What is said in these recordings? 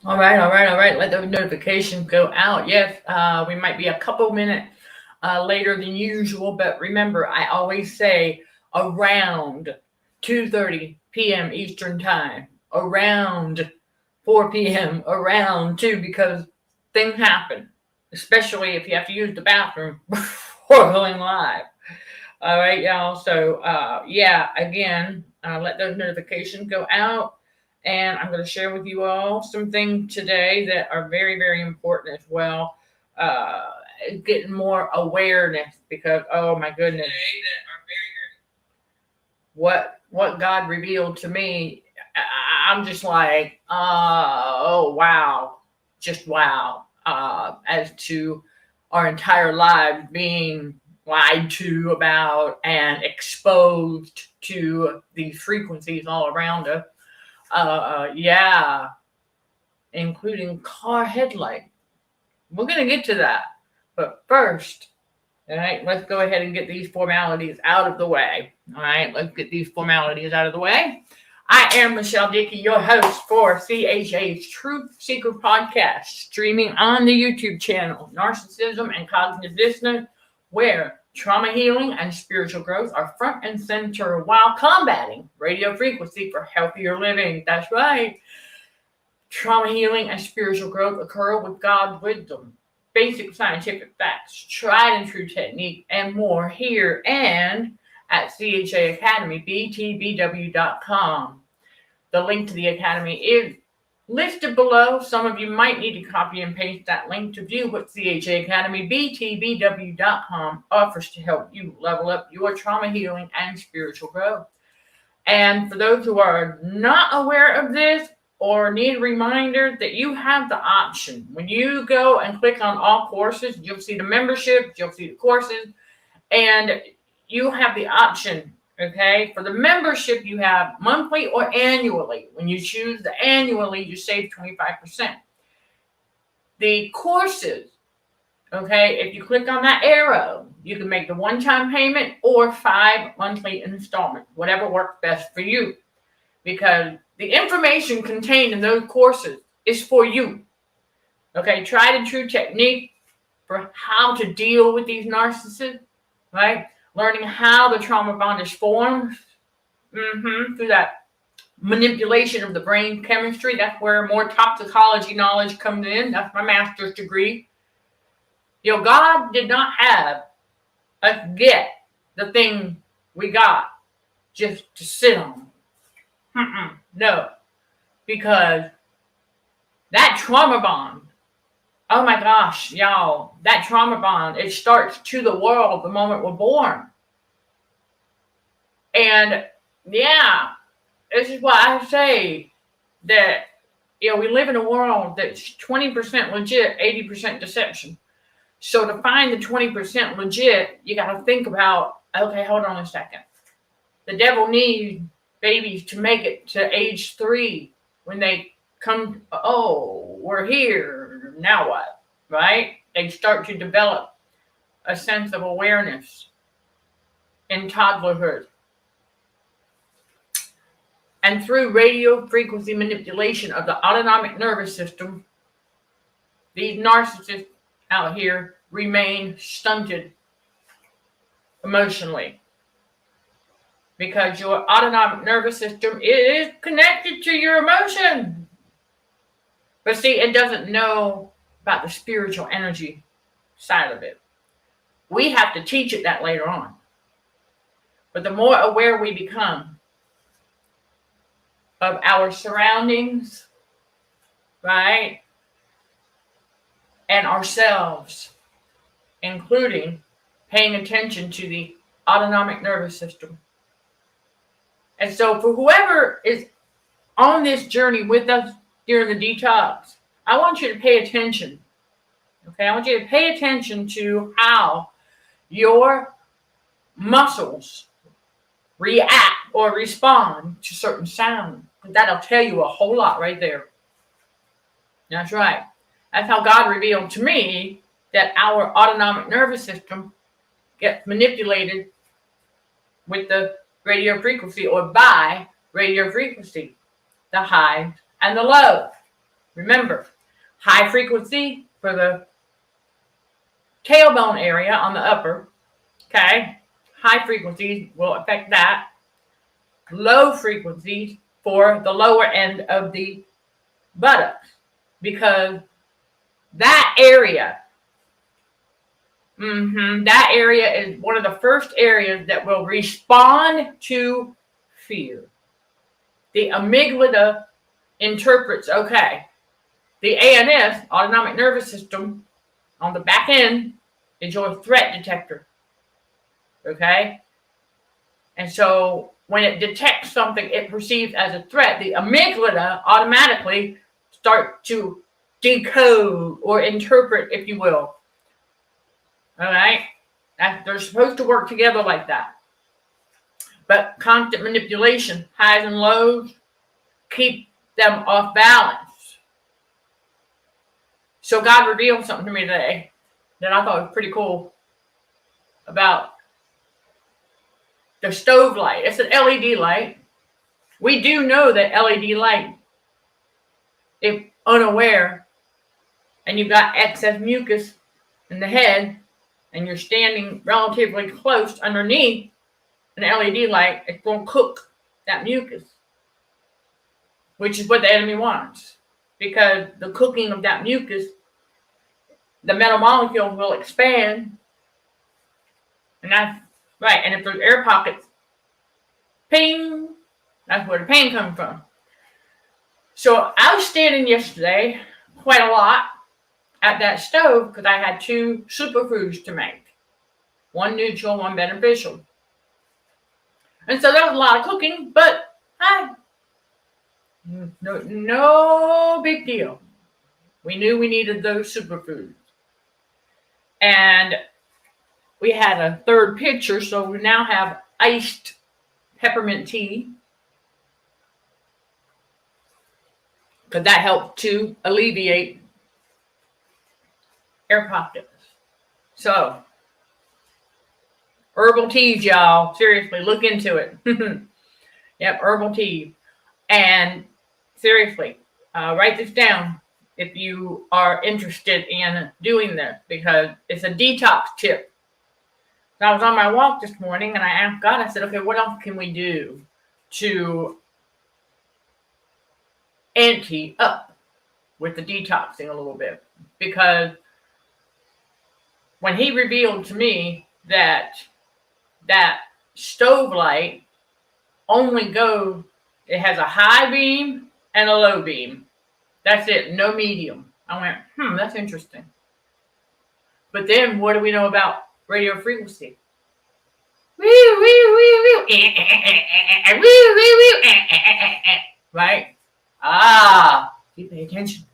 All right, all right, all right. Let those notifications go out. Yes, we might be a couple minutes later than usual, but remember, I always say around 2:30 p.m. Eastern Time, around 4 p.m., around 2, because things happen, especially if you have to use the bathroom before going live. All right, y'all. So, yeah, again, let those notifications go out. And I'm going to share with you all some things today that are very, very important as well. Uh, Getting more awareness because, oh my goodness, what God revealed to me, I'm just like, oh wow, just wow, as to our entire lives being lied to about and exposed to these frequencies all around us. Yeah, including car headlight. We're gonna get to that, but first, all right, let's go ahead and get these formalities out of the way. All right, let's get these formalities out of the way. I am Michelle Dickey, your host for CHA's Truth Seeker podcast, streaming on the YouTube channel Narcissism and Cognitive Dissonance, where trauma healing and spiritual growth are front and center while combating radio frequency for healthier living. That's right. Trauma healing and spiritual growth occur with God's wisdom, basic scientific facts, tried and true technique, and more here and at CHA Academy, btbw.com. The link to the Academy is listed below. Some of you might need to copy and paste that link to view what CHA Academy, btbw.com offers to help you level up your trauma healing and spiritual growth. And for those who are not aware of this, or need a reminder that you have the option. When you go and click on all courses, you'll see the membership, you'll see the courses, and you have the option, okay? For the membership, you have monthly or annually. When you choose the annually, you save 25%. The courses, okay, if you click on that arrow, you can make the one-time payment or 5 monthly installments, whatever works best for you. Because the information contained in those courses is for you. Okay, tried and true technique for how to deal with these narcissists, right? Learning how the trauma bondage forms through that manipulation of the brain chemistry. That's where more toxicology knowledge comes in. That's my master's degree. You know, God did not have us get the thing we got just to sit on. No, because that trauma bond, oh my gosh, y'all, that trauma bond, it starts to the world the moment we're born. And yeah, this is why I say that, you know, we live in a world that's 20% legit, 80% deception. So to find the 20% legit, you got to think about, okay, hold on a second. The devil needs babies to make it to age 3 when they come, oh, we're here, now what, right? They start to develop a sense of awareness in toddlerhood. And through radio frequency manipulation of the autonomic nervous system, these narcissists out here remain stunted emotionally. Because your autonomic nervous system is connected to your emotion. But see, it doesn't know about the spiritual energy side of it. We have to teach it that later on. But the more aware we become of our surroundings, right, and ourselves, including paying attention to the autonomic nervous system. And so for whoever is on this journey with us during the detox, I want you to pay attention. Okay, I want you to pay attention to how your muscles react or respond to certain sounds. That'll tell you a whole lot right there. That's right. That's how God revealed to me that our autonomic nervous system gets manipulated with the radio frequency or by radio frequency, the highs and the lows. Remember, high frequency for the tailbone area on the upper, okay? High frequencies will affect that. Low frequencies for the lower end of the buttocks, because that area, that area is one of the first areas that will respond to fear. The amygdala interprets, okay, the ANS, autonomic nervous system, on the back end is your threat detector, okay? And so when it detects something it perceives as a threat, the amygdala automatically starts to decode or interpret, if you will. All right? They're supposed to work together like that. But constant manipulation, highs and lows, keep them off balance. So God revealed something to me today that I thought was pretty cool about the stove light. It's an LED light. We do know that LED light, if unaware, and you've got excess mucus in the head, and you're standing relatively close underneath an LED light, it's going to cook that mucus, which is what the enemy wants. Because the cooking of that mucus, the metal molecules will expand, and that's right. And if there's air pockets, ping, that's where the pain comes from. So I was standing yesterday quite a lot at that stove because I had 2 superfoods to make. One neutral, one beneficial. And so there was a lot of cooking, but no big deal. We knew we needed those superfoods. And we had a third pitcher, so we now have iced peppermint tea, because that helped to alleviate air pockets. So, herbal teas, y'all. Seriously, look into it. Yep, herbal tea. And seriously, write this down if you are interested in doing this, because it's a detox tip. So I was on my walk this morning and I asked God, I said, okay, what else can we do to ante up with the detoxing a little bit? Because when he revealed to me that stove light only goes, it has a high beam and a low beam. That's it, no medium. I went, that's interesting. But then what do we know about radio frequency? Right? You pay attention.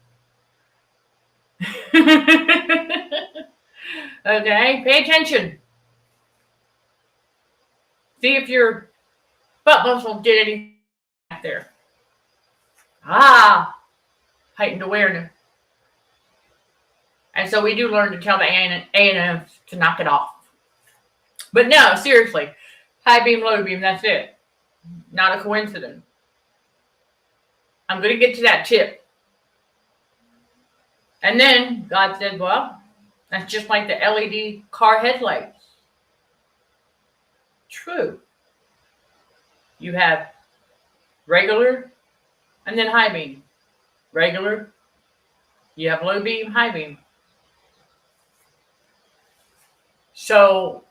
Okay, pay attention. See if your butt muscle did anything back there. Heightened awareness. And so we do learn to tell the A&Ms to knock it off. But no, seriously, high beam, low beam, that's it. Not a coincidence. I'm going to get to that tip. And then God said, well, that's just like the LED car headlights. True. You have regular and then high beam. Regular, you have low beam, high beam. So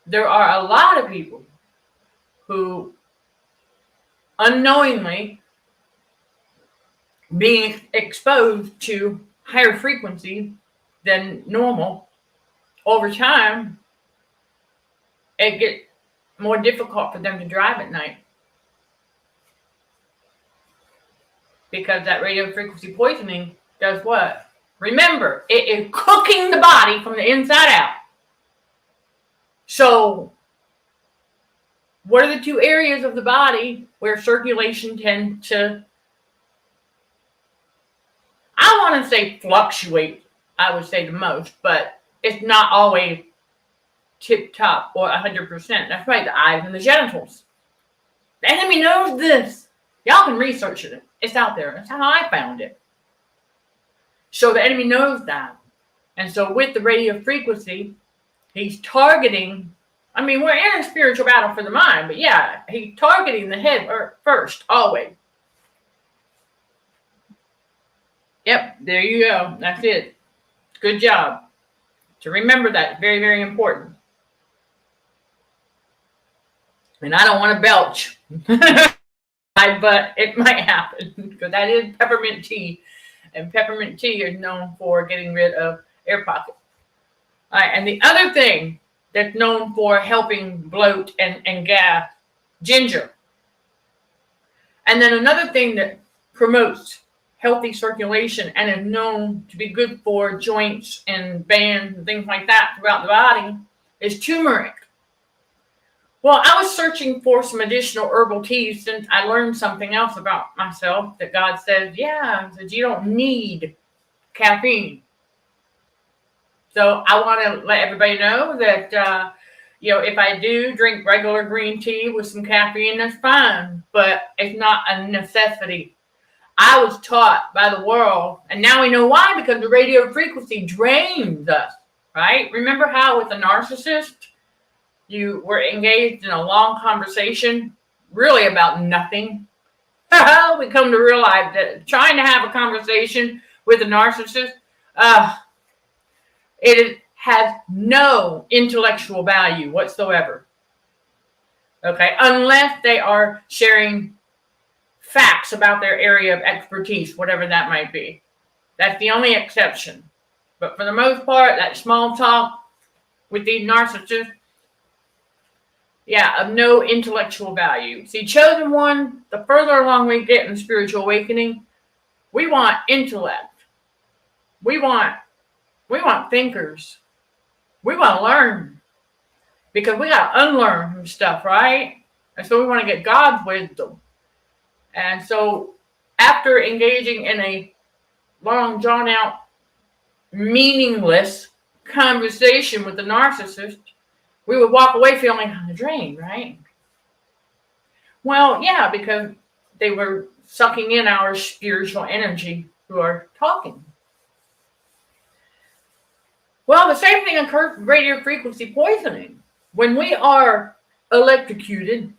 there are a lot of people who unknowingly being exposed to higher frequency than normal, over time, it gets more difficult for them to drive at night. Because that radio frequency poisoning does what? Remember, it is cooking the body from the inside out. So, what are the 2 areas of the body where circulation tends to, I want to say fluctuate, I would say the most, but it's not always tip-top or 100%. That's right, the eyes and the genitals. The enemy knows this. Y'all can research it. It's out there. That's how I found it. So the enemy knows that. And so with the radio frequency, he's targeting, I mean, we're in a spiritual battle for the mind, but yeah, he's targeting the head first, always. Yep, there you go. That's it. Good job. To remember that, very, very important. And I don't want to belch, but it might happen because that is peppermint tea. And peppermint tea is known for getting rid of air pockets. All right, and the other thing that's known for helping bloat and gas, ginger. And then another thing that promotes healthy circulation and is known to be good for joints and bands and things like that throughout the body is turmeric. Well, I was searching for some additional herbal teas since I learned something else about myself that God says, yeah, that you don't need caffeine. So I want to let everybody know that, if I do drink regular green tea with some caffeine, that's fine, but it's not a necessity. I was taught by the world, and now we know why, because the radio frequency drains us, right? Remember how with a narcissist, you were engaged in a long conversation, really about nothing? We come to realize that trying to have a conversation with a narcissist, it has no intellectual value whatsoever. Okay, unless they are sharing facts about their area of expertise, whatever that might be. That's the only exception. But for the most part, that small talk with these narcissists, yeah, of no intellectual value. See, chosen one, the further along we get in spiritual awakening, we want intellect. We want thinkers. We want to learn. Because we got to unlearn some stuff, right? And so we want to get God's wisdom. And so after engaging in a long, drawn-out, meaningless conversation with the narcissist, we would walk away feeling kind of drained, right? Well, yeah, because they were sucking in our spiritual energy through our talking. Well, the same thing occurs with radio frequency poisoning. When we are electrocuted,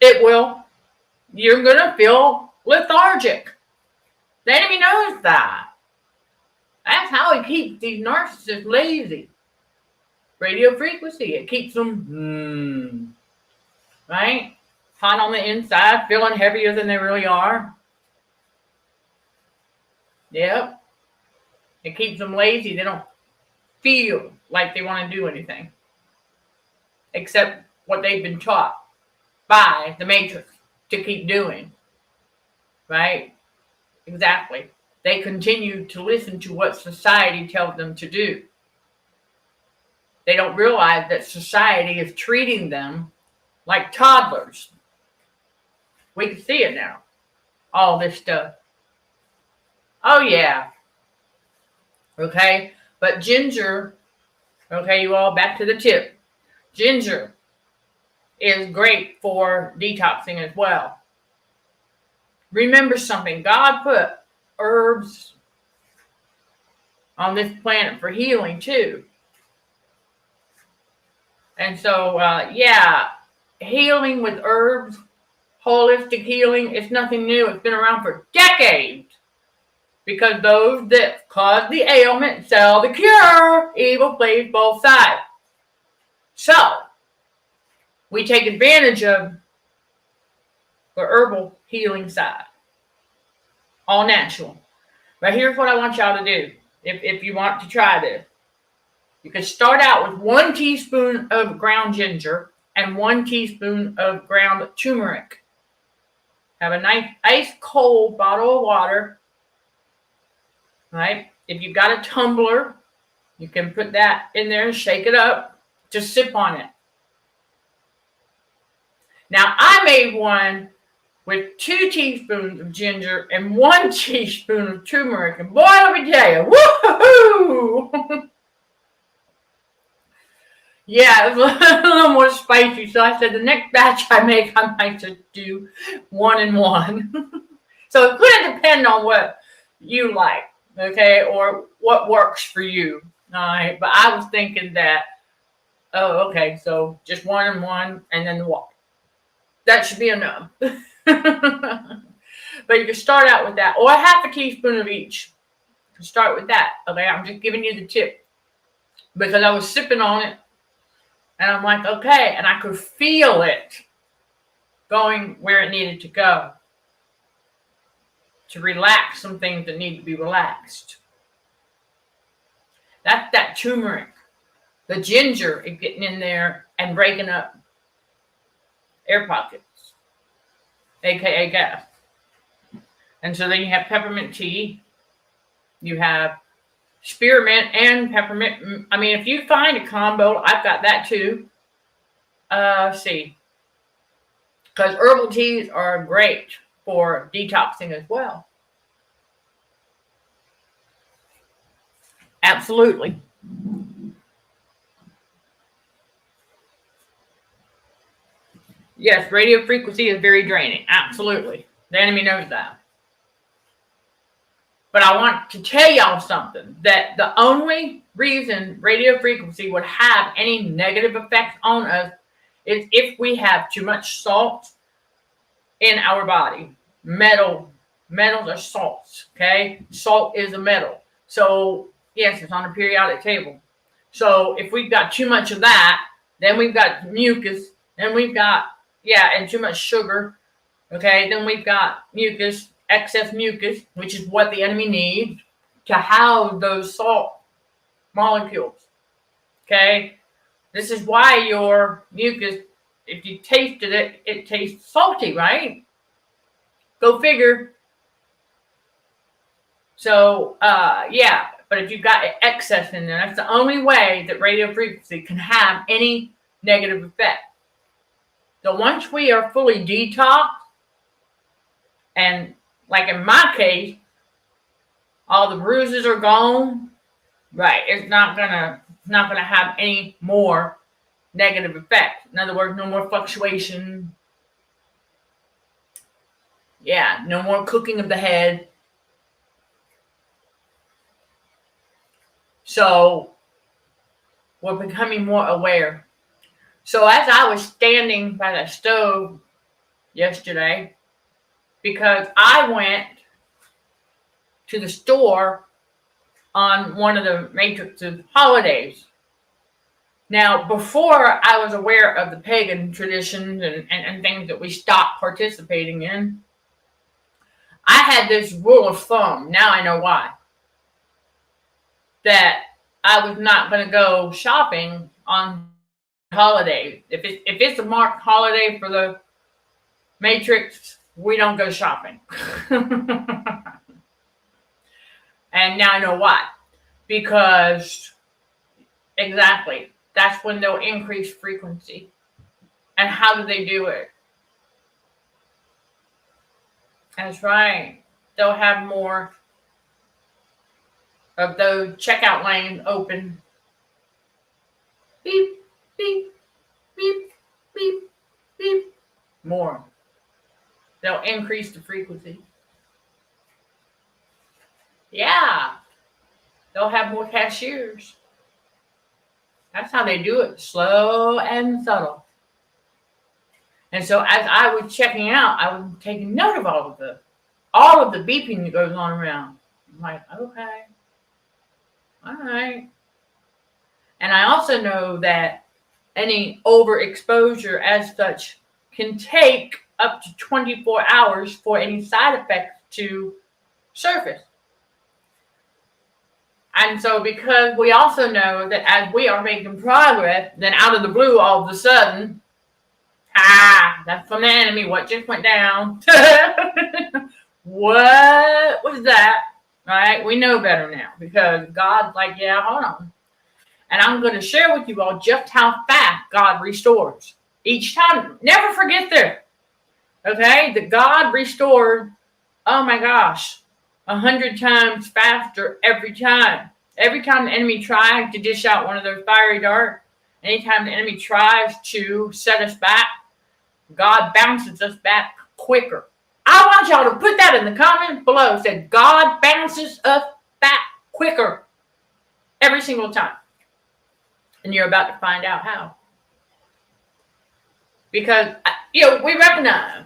you're going to feel lethargic. The enemy knows that. That's how he keeps these narcissists lazy. Radio frequency, it keeps them, right? Hot on the inside, feeling heavier than they really are. Yep. It keeps them lazy. They don't feel like they want to do anything except what they've been taught by the matrix to keep doing. Right? Exactly. They continue to listen to what society tells them to do. They don't realize that society is treating them like toddlers. We can see it now. All this stuff. Oh, yeah. Okay? But ginger, okay, you all, back to the tip. Ginger is great for detoxing as well. Remember something. God put herbs on this planet for healing too. And so, healing with herbs, holistic healing, it's nothing new. It's been around for decades. Because those that cause the ailment sell the cure. Evil plays both sides. So, we take advantage of the herbal healing side. All natural. But here's what I want y'all to do. If you want to try this. You can start out with 1 teaspoon of ground ginger and 1 teaspoon of ground turmeric. Have a nice ice cold bottle of water. Right? If you've got a tumbler, you can put that in there and shake it up. Just sip on it. Now, I made one with 2 teaspoons of ginger and 1 teaspoon of turmeric. And boy, let me tell you, woohoo! Yeah, it was a little more spicy. So I said the next batch I make, I might just do 1 and 1. So it could depend on what you like. okay, or what works for you. All right, but I was thinking that, oh, okay, so just 1 and 1, and then the water. That should be enough. But you can start out with that, or a half a teaspoon of each. Start with that. Okay, I'm just giving you the tip because I was sipping on it, and I'm like, okay, and I could feel it going where it needed to go to relax some things that need to be relaxed. That's that turmeric. The ginger is getting in there and breaking up air pockets, aka gas. And so then you have peppermint tea, you have spearmint and peppermint. I mean, if you find a combo, I've got that too. See, because herbal teas are great for detoxing as well. Absolutely. Yes, radio frequency is very draining. Absolutely. The enemy knows that. But I want to tell y'all something, that the only reason radio frequency would have any negative effects on us is if we have too much salt in our body. Metals are salts, okay? Salt is a metal. So, yes, it's on the periodic table. So, if we've got too much of that, then we've got mucus, then we've got, and too much sugar, okay? Then we've got mucus, excess mucus, which is what the enemy needs to house those salt molecules, okay? This is why your mucus, if you tasted it, it tastes salty, right? Go figure. So, but if you've got excess in there, that's the only way that radio frequency can have any negative effect. So once we are fully detoxed, and like in my case, all the bruises are gone, right? It's not gonna have any more negative effect. In other words, no more fluctuation. Yeah, no more cooking of the head. So we're becoming more aware. So as I was standing by the stove yesterday, because I went to the store on one of the Matrix's holidays. Now, before I was aware of the pagan traditions and things that we stopped participating in, I had this rule of thumb. Now I know why. That I was not going to go shopping on holidays. If it's a marked holiday for the Matrix, we don't go shopping. And now I know why. Because, exactly, that's when they'll increase frequency. And how do they do it? That's right. They'll have more of those checkout lanes open. Beep, beep, beep, beep, beep. More. They'll increase the frequency. Yeah. They'll have more cashiers. That's how they do it. Slow and subtle. And so as I was checking out, I was taking note of all of the beeping that goes on around. I'm like, okay. All right. And I also know that any overexposure as such can take up to 24 hours for any side effects to surface. And so because we also know that as we are making progress, then out of the blue, all of a sudden, that's from the enemy. What just went down? What was that? All right, we know better now because God's like, yeah, hold on. And I'm going to share with you all just how fast God restores each time. Never forget this, okay? That God restored, oh my gosh, 100 times faster every time. Every time the enemy tries to dish out one of those fiery darts, anytime the enemy tries to set us back, God bounces us back quicker. I want y'all to put that in the comments below. Said God bounces us back quicker every single time. And you're about to find out how. Because, we recognize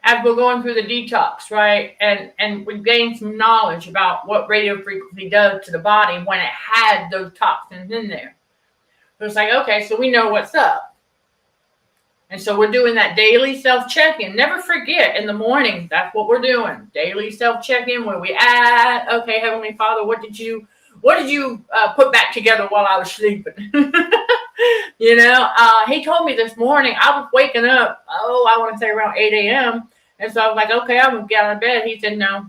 as we're going through the detox, right? And we gain some knowledge about what radio frequency does to the body when it had those toxins in there. So it's like, okay, so we know what's up. And so we're doing that daily self-check-in. Never forget, in the morning, that's what we're doing. Daily self-check-in where we add, okay, Heavenly Father, what did you put back together while I was sleeping? He told me this morning, I was waking up, I want to say around 8 a.m. And so I was like, okay, I'm going to get out of bed. He said, no.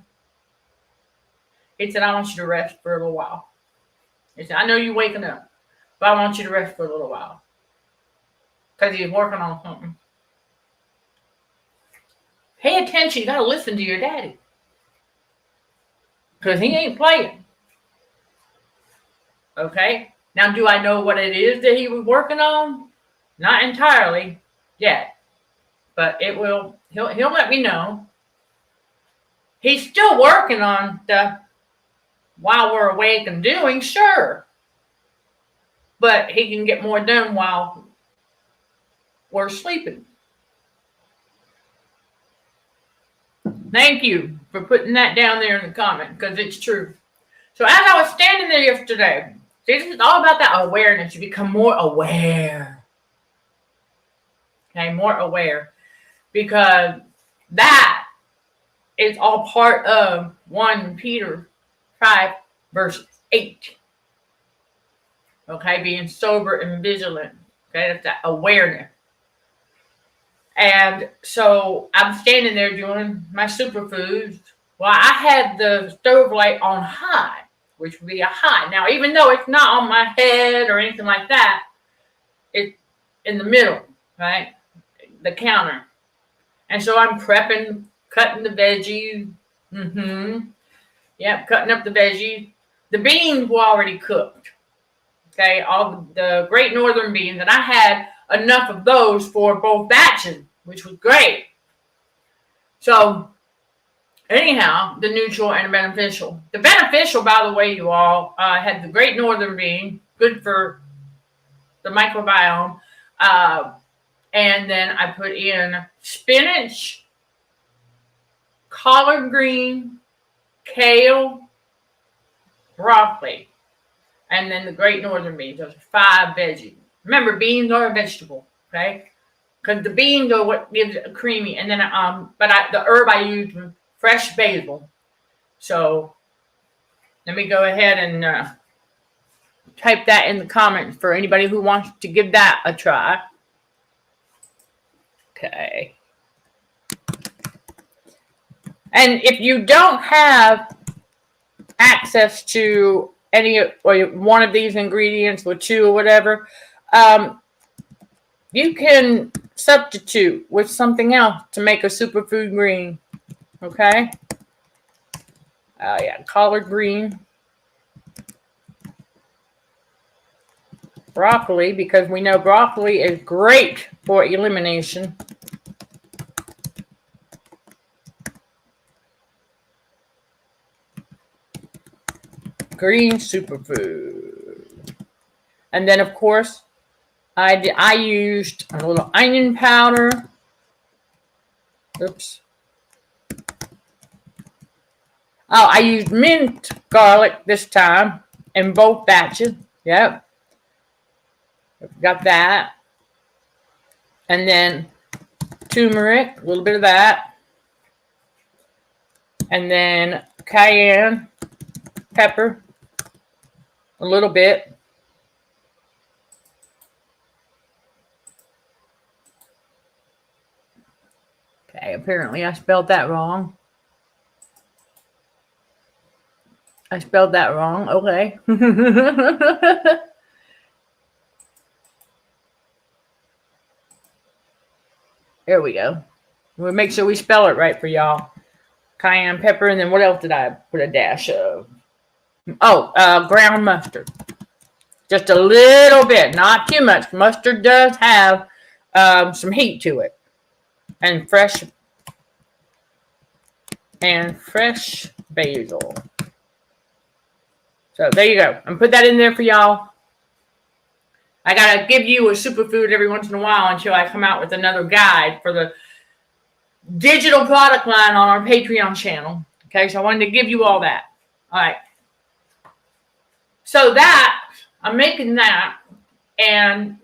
He said, I want you to rest for a little while. He said, I know you're waking up, but I want you to rest for a little while. Because he's working on something. Pay attention. You got to listen to your daddy. Because he ain't playing. Okay? Now, do I know what it is that he was working on? Not entirely yet. But it will, he'll let me know. He's still working on stuff while we're awake and doing, sure. But he can get more done while we're sleeping. Thank you for putting that down there in the comment, because it's true. So as I was standing there yesterday, see, this is all about that awareness. You become more aware. Okay, more aware. Because that is all part of 1 Peter 5, verse 8. Okay, being sober and vigilant. Okay, that's that awareness. And so I'm standing there doing my superfoods. Well, I had the stove light on high, which would be a high. Now, even though it's not on my head or anything like that, it's in the middle, right? The counter. And so I'm prepping, cutting the veggies. Yep, cutting up the veggies. The beans were already cooked. Okay, all the Great Northern beans. And I had enough of those for both batches, which was great. So, anyhow, the neutral and the beneficial. The beneficial, by the way, you all, had the Great Northern bean, good for the microbiome. And then I put in spinach, collard green, kale, broccoli, and then the Great Northern beans. Those are 5 veggies. Remember, beans are a vegetable, okay? Because the beans are what gives it a creamy. And then, the herb I used was fresh basil. So let me go ahead and type that in the comments for anybody who wants to give that a try. Okay. And if you don't have access to any or one of these ingredients or 2 or whatever, you can substitute with something else to make a superfood green. Okay? Collard green. Broccoli, because we know broccoli is great for elimination. Green superfood. And then, of course, I used a little onion powder. Oops. Oh, I used mint garlic this time in both batches. Yep. Got that. And then turmeric, a little bit of that. And then cayenne pepper, a little bit. Okay, apparently I spelled that wrong. Okay. There we go. We'll make sure we spell it right for y'all. Cayenne pepper, and then what else did I put a dash of? Oh, ground mustard. Just a little bit, not too much. Mustard does have some heat to it. And fresh basil. So there you go. I'm put that in there for y'all. I gotta give you a superfood every once in a while until I come out with another guide for the digital product line on our Patreon channel. Okay, so I wanted to give you all that. All right. So that, I'm making that, and,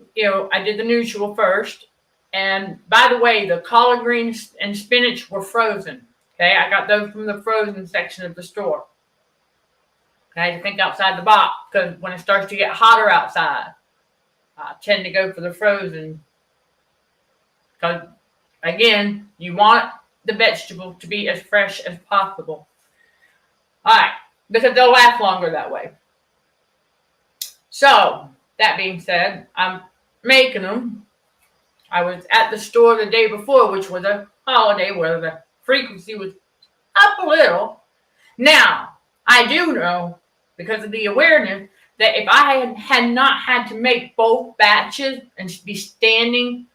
I did the neutral first. And by the way, the collard greens and spinach were frozen. Okay, I got those from the frozen section of the store. Okay, to think outside the box, because when it starts to get hotter outside, I tend to go for the frozen. Because, again, you want the vegetable to be as fresh as possible. All right, because they'll last longer that way. So, that being said, I'm making them. I was at the store the day before, which was a holiday where the frequency was up a little. Now, I do know, because of the awareness, that if I had not had to make both batches and be standing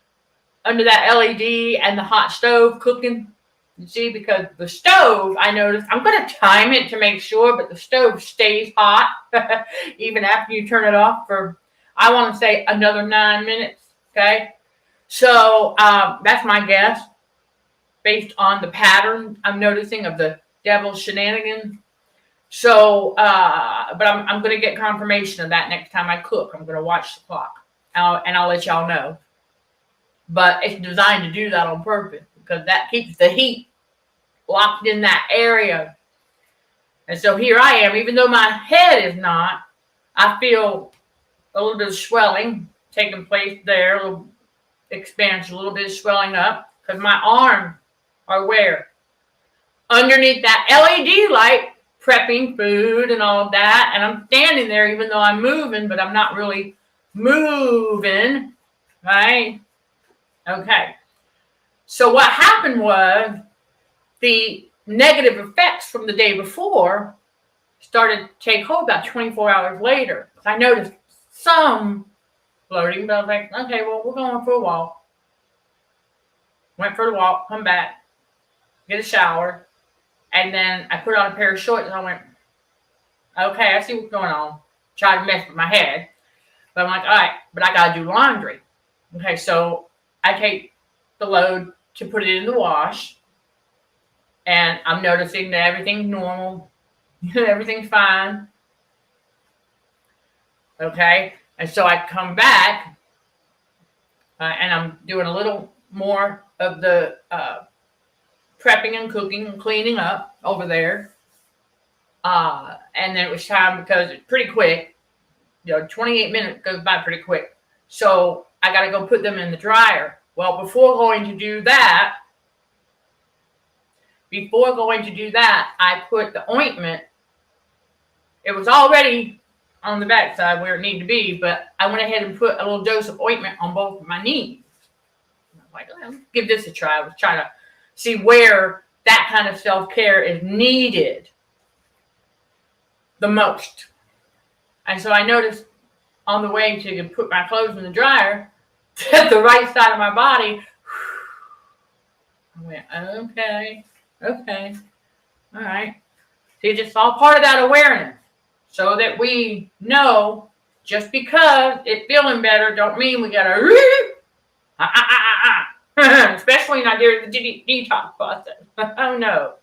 under that LED and the hot stove cooking, you see, because the stove, I noticed, I'm going to time it to make sure, but the stove stays hot even after you turn it off for, I want to say, another 9 minutes, okay? So that's my guess, based on the pattern I'm noticing of the devil's shenanigans. So, but I'm going to get confirmation of that next time I cook. I'm going to watch the clock, and I'll let y'all know. But it's designed to do that on purpose, because that keeps the heat locked in that area. And so here I am, even though my head is not, I feel a little bit of swelling taking place there, a little expansion, a little bit of swelling up, because my arms are where? Underneath that LED light, prepping food and all of that. And I'm standing there even though I'm moving, but I'm not really moving, right? Okay. So what happened was the negative effects from the day before started to take hold about 24 hours later. I noticed some bloating, but I was like, okay, well, we're going for a walk. Went for the walk, come back, get a shower, and then I put on a pair of shorts and I went, okay, I see what's going on. Tried to mess with my head. But I'm like, all right, but I got to do laundry. Okay, so I take the load to put it in the wash. And I'm noticing that everything's normal. Everything's fine. Okay, and so I come back and I'm doing a little more of the prepping and cooking and cleaning up over there. And then it was time, because it's pretty quick. 28 minutes goes by pretty quick. So I got to go put them in the dryer. Well, before going to do that, I put the ointment. It was already on the backside where it needed to be, but I went ahead and put a little dose of ointment on both of my knees. I was like, let's give this a try. I was trying to see where that kind of self-care is needed the most. And so I noticed on the way to put my clothes in the dryer, that the right side of my body, I went, okay, all right. See, it's just all part of that awareness, so that we know just because it's feeling better don't mean we gotta, especially not during the detox process. Oh no,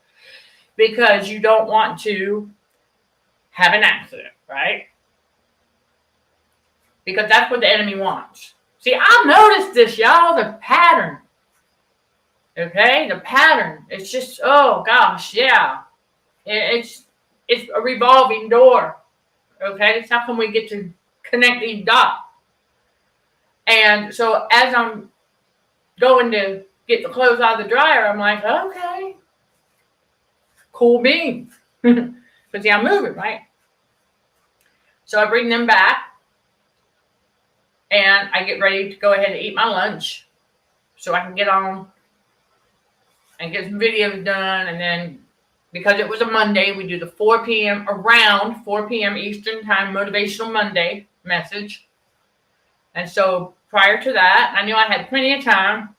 because you don't want to have an accident, right? Because that's what the enemy wants. See, I've noticed this, y'all, the pattern. Okay, the pattern. It's just, oh gosh, yeah. It's a revolving door. Okay, that's how come we get to connect these dots. And so as I'm going to get the clothes out of the dryer, I'm like, okay, cool beans. Because see, I'm moving, right? So I bring them back. And I get ready to go ahead and eat my lunch so I can get on and get some videos done. And then, because it was a Monday, we do the 4 p.m. around 4 p.m. Eastern Time Motivational Monday message. And so prior to that, I knew I had plenty of time.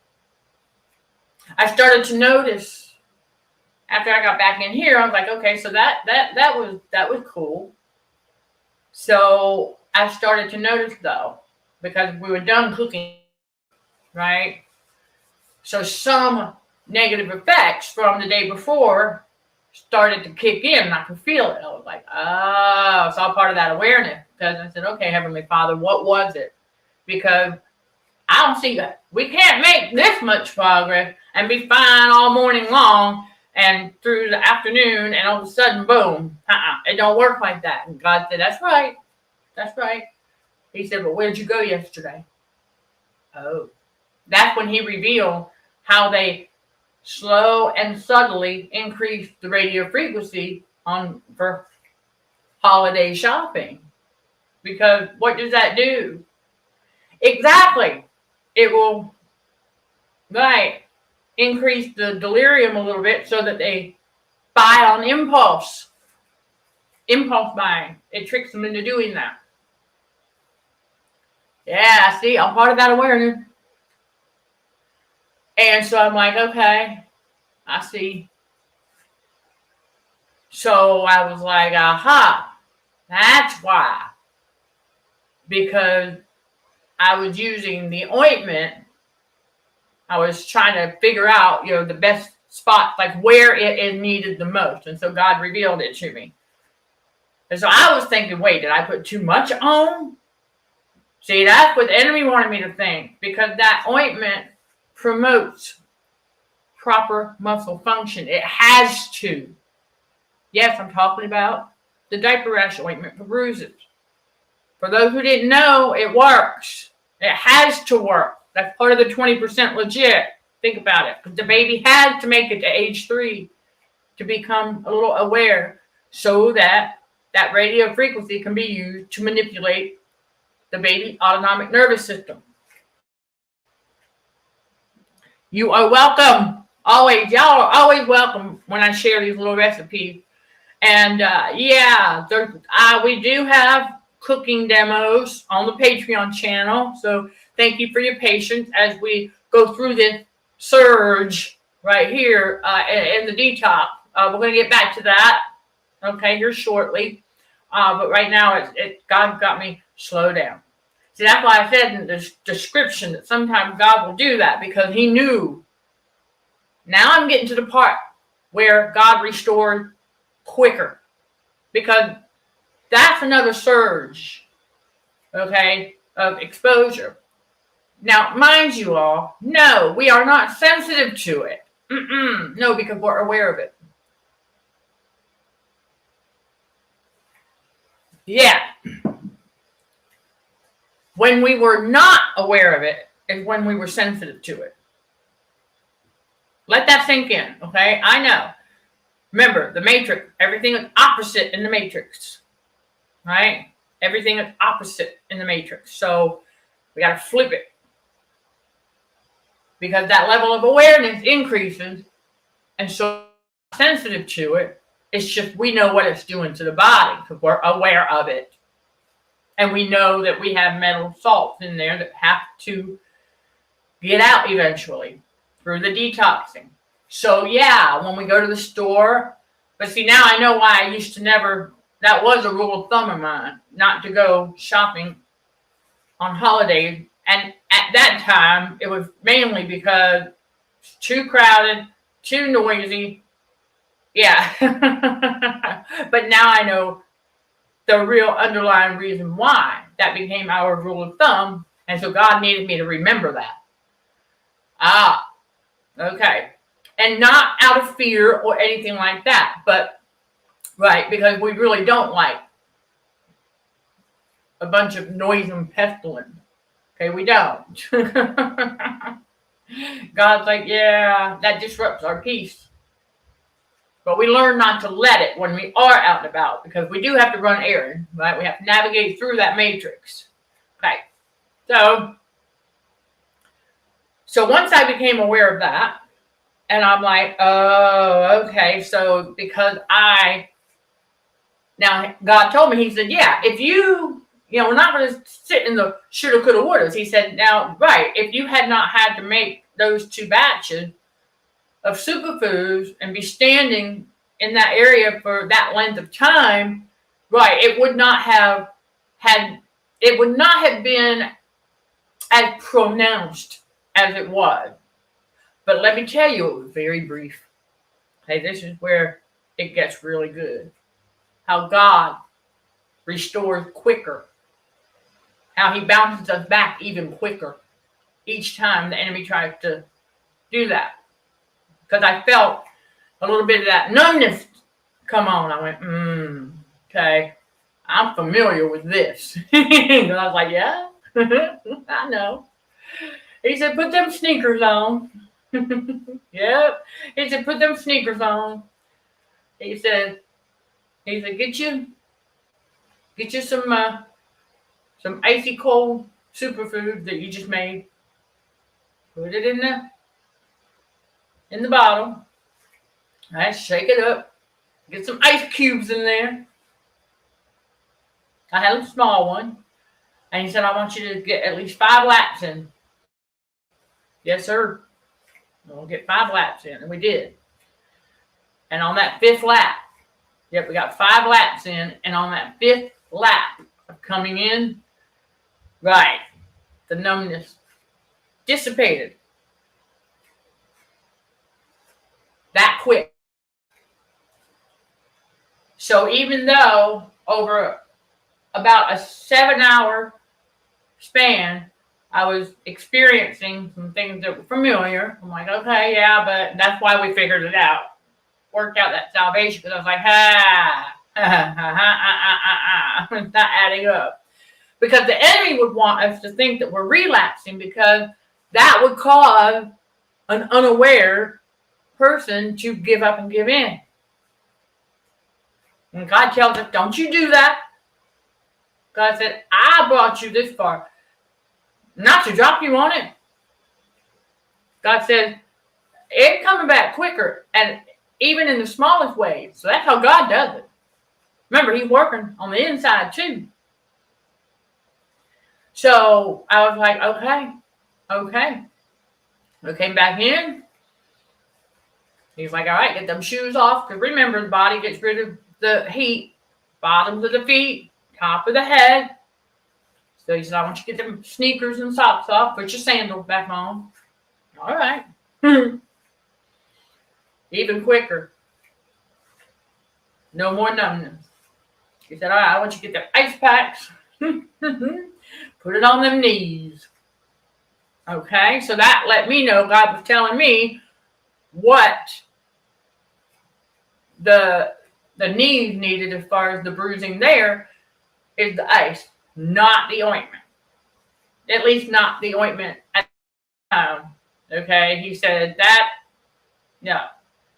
I started to notice after I got back in here, I was like, okay, so that was cool. So I started to notice though, because we were done cooking, right? So some negative effects from the day before started to kick in. I could feel it. I was like, oh, it's all part of that awareness. Because I said, okay, Heavenly Father, what was it? Because I don't see that. We can't make this much progress and be fine all morning long and through the afternoon, and all of a sudden, boom. It don't work like that. And God said, that's right. That's right. He said, but where'd you go yesterday? Oh. That's when he revealed how they slow and subtly increased the radio frequency for holiday shopping. Because what does that do? Exactly. It will, right, increase the delirium a little bit so that they buy on impulse. Impulse buying. It tricks them into doing that. Yeah, see, I'm part of that awareness. And so I'm like, okay, I see. So I was like, aha, that's why. Because I was using the ointment. I was trying to figure out, the best spot, like where it is needed the most. And so God revealed it to me. And so I was thinking, wait, did I put too much on? See, that's what the enemy wanted me to think. Because that ointment promotes proper muscle function. It has to. Yes, I'm talking about the diaper rash ointment for bruises. For those who didn't know, it works. It has to work. That's part of the 20% legit. Think about it. Because the baby had to make it to age 3 to become a little aware so that that radio frequency can be used to manipulate the baby's autonomic nervous system. You are welcome. Always. Y'all are always welcome when I share these little recipes. And we do have cooking demos on the Patreon channel. So thank you for your patience as we go through this surge right here in the detox. We're going to get back to that, okay, here shortly. But right now, God got me slow down. See, that's why I said in the description that sometimes God will do that because he knew. Now I'm getting to the part where God restored quicker, because that's another surge, okay, of exposure. Now, mind you all, no, we are not sensitive to it. No, because we're aware of it. Yeah. When we were not aware of it is when we were sensitive to it. Let that sink in, okay? I know. Remember, the matrix, everything is opposite in the matrix, right? Everything is opposite in the matrix. So we got to flip it. Because that level of awareness increases, and so sensitive to it. It's just we know what it's doing to the body because we're aware of it. And we know that we have metal salts in there that have to get out eventually through the detoxing. So yeah, when we go to the store, but see, now I know why I used to never, that was a rule of thumb of mine, not to go shopping on holidays. And at that time, it was mainly because it's too crowded, too noisy. Yeah. But now I know the real underlying reason why that became our rule of thumb. And so God needed me to remember that. Okay. And not out of fear or anything like that, but right, because we really don't like a bunch of noise and pestilence. Okay, we don't. God's like, yeah, that disrupts our peace. But we learn not to let it when we are out and about, because we do have to run errands, right? We have to navigate through that matrix. Okay, so once I became aware of that, and I'm like, oh, okay, so because now God told me, he said, yeah, if we're not going to sit in the shoulda, coulda, wouldas. He said, now, right, if you had not had to make those 2 batches of superfoods and be standing in that area for that length of time, right, it would not have it would not have been as pronounced as it was. But let me tell you, it was very brief. Hey, this is where it gets really good. How God restores quicker. How he bounces us back even quicker each time the enemy tries to do that. Because I felt a little bit of that numbness come on. I went, okay, I'm familiar with this. And I was like, yeah, I know. He said, put them sneakers on. Yep. He said, put them sneakers on. He said, get you some icy cold superfood that you just made. Put it in the bottle. All right, shake it up. Get some ice cubes in there. I had a small one. And he said, I want you to get at least 5 laps in. Yes, sir. We'll get 5 laps in. And we did. And on that 5th lap, yep, we got 5 laps in. And on that 5th lap of coming in, right, the numbness dissipated. That quick. So even though over about a 7-hour span, I was experiencing some things that were familiar. I'm like, okay, yeah, but that's why we figured it out. Worked out that salvation because I was like, it's not adding up. Because the enemy would want us to think that we're relapsing because that would cause an unaware person to give up and give in. And God tells us, don't you do that. God said, I brought you this far, not to drop you on it. God said, it's coming back quicker, and even in the smallest ways. So that's how God does it. Remember, he's working on the inside too. So I was like, okay. We came back in. He's like, all right, get them shoes off. Because remember, the body gets rid of the heat, bottoms of the feet, top of the head. So he said, I want you to get them sneakers and socks off. Put your sandals back on. All right. Even quicker. No more numbness. He said, all right, I want you to get them ice packs. Put it on them knees. Okay, so that let me know God was telling me what the knees needed as far as the bruising there is the ice, not the ointment. At least not the ointment at the time. Okay, he said that, no.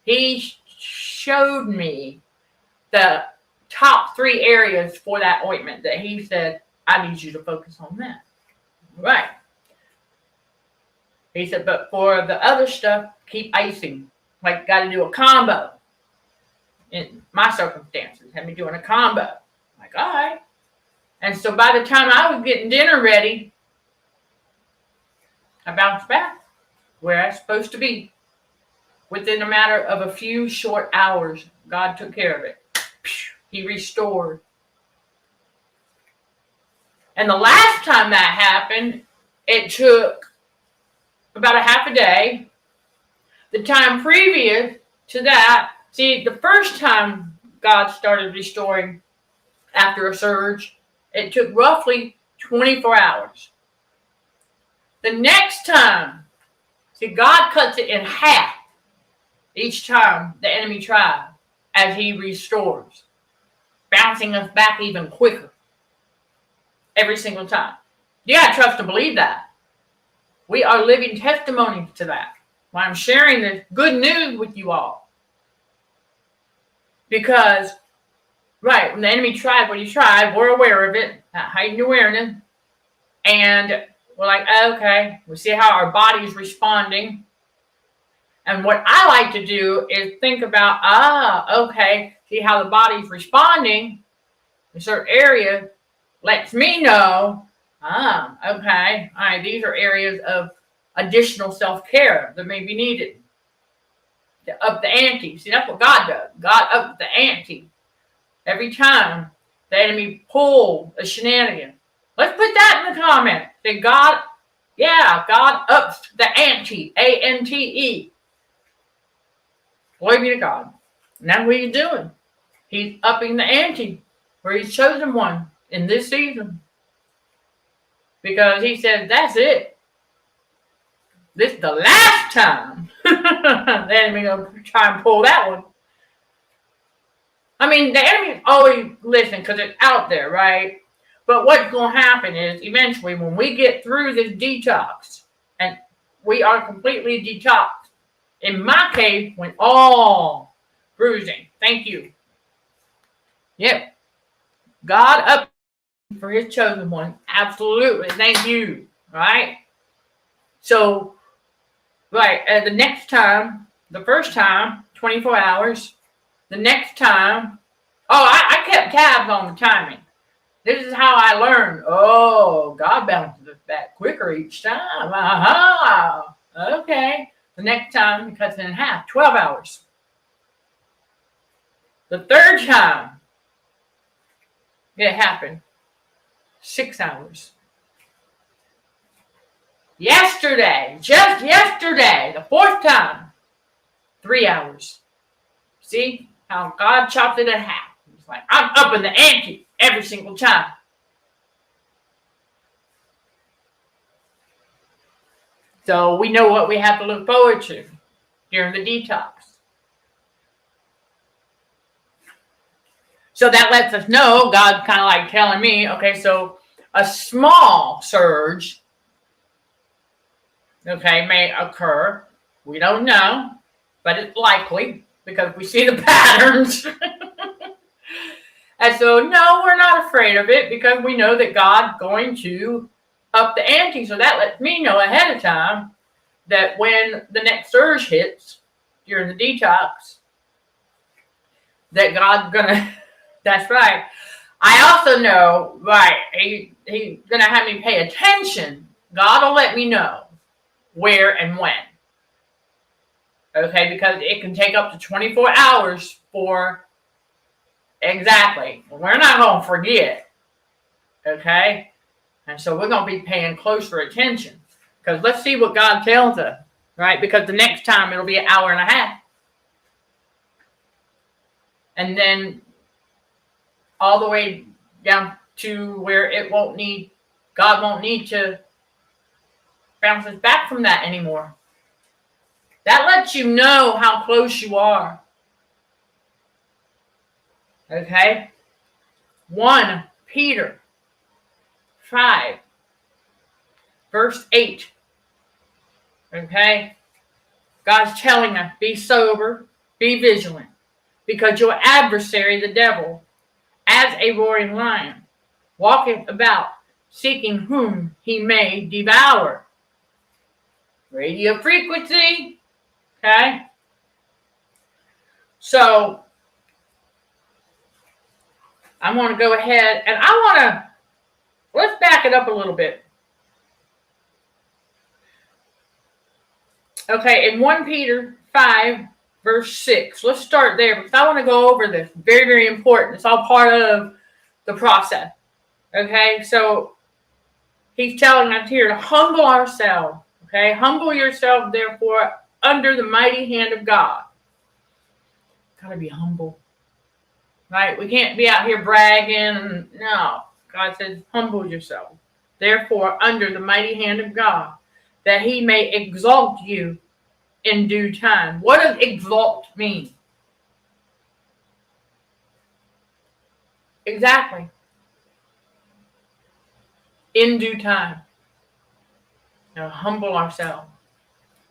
He showed me the top 3 areas for that ointment that he said, I need you to focus on that. Right. He said, but for the other stuff, keep icing. Like, got to do a combo. In my circumstances, had me doing a combo. I'm like, all right. And so by the time I was getting dinner ready, I bounced back where I was supposed to be. Within a matter of a few short hours, God took care of it. He restored. And the last time that happened, it took about a half a day. The time previous to that, see, the first time God started restoring after a surge, it took roughly 24 hours. The next time, see, God cuts it in half each time the enemy tries as he restores, bouncing us back even quicker every single time. You gotta trust and believe that. We are living testimonies to that. Why I'm sharing this good news with you all. Because, right, when the enemy tried what he tried, we're aware of it, that heightened awareness. And we're like, okay, we see how our body's responding. And what I like to do is think about, okay, see how the body's responding in certain areas lets me know, okay, all right, these are areas of additional self-care that may be needed. To up the ante. See, that's what God does. God ups the ante every time the enemy pulled a shenanigan. Let's put that in the comment. That God, God ups the ante, A-N-T-E. Glory be to God. And that's what he's doing. He's upping the ante for his chosen one in this season. Because he said, that's it. This is the last time. The enemy going to try and pull that one. I mean, the enemy's always listening because it's out there, right? But what's going to happen is eventually when we get through this detox and we are completely detoxed, in my case, when all bruising, thank you. Yep. God up for his chosen one. Absolutely. Thank you. Right? So, right, the next time, the first time, 24 hours. The next time, I kept tabs on the timing. This is how I learned. Oh, God bounces us back quicker each time. Aha. Okay. The next time, he cuts it in half. 12 hours. The third time, it happened. 6 hours. Yesterday, just yesterday, the fourth time, 3 hours. See how God chopped it in half. It's like, I'm upping the ante every single time. So we know what we have to look forward to during the detox. So that lets us know, God's kind of like telling me, okay, so a small surge, okay, may occur. We don't know, but it's likely because we see the patterns. And so, no, we're not afraid of it because we know that God's going to up the ante. So that lets me know ahead of time that when the next surge hits during the detox, that God's going to, that's right. I also know, right, he's going to have me pay attention. God will let me know where and when. Okay, because it can take up to 24 hours for exactly. We're not going to forget. Okay? And so we're going to be paying closer attention. Because let's see what God tells us. Right? Because the next time it'll be an hour and a half. And then all the way down to where God won't need to bounce us back from that anymore. That lets you know how close you are. Okay? 1 Peter 5, verse 8. Okay? God's telling us, be sober, be vigilant, because your adversary, the devil, as a roaring lion, walketh about, seeking whom he may devour. Radio frequency. Okay? So, I'm going to go ahead and let's back it up a little bit. Okay, in 1 Peter 5, verse 6. Let's start there because I want to go over this. Very, very important. It's all part of the process. Okay, so he's telling us here to humble ourselves. Okay, humble yourself, therefore, under the mighty hand of God. Gotta be humble. Right? We can't be out here bragging. No. God says, humble yourself. Therefore, under the mighty hand of God, that he may exalt you in due time. What does exalt mean? Exactly. In due time. Now, humble ourselves.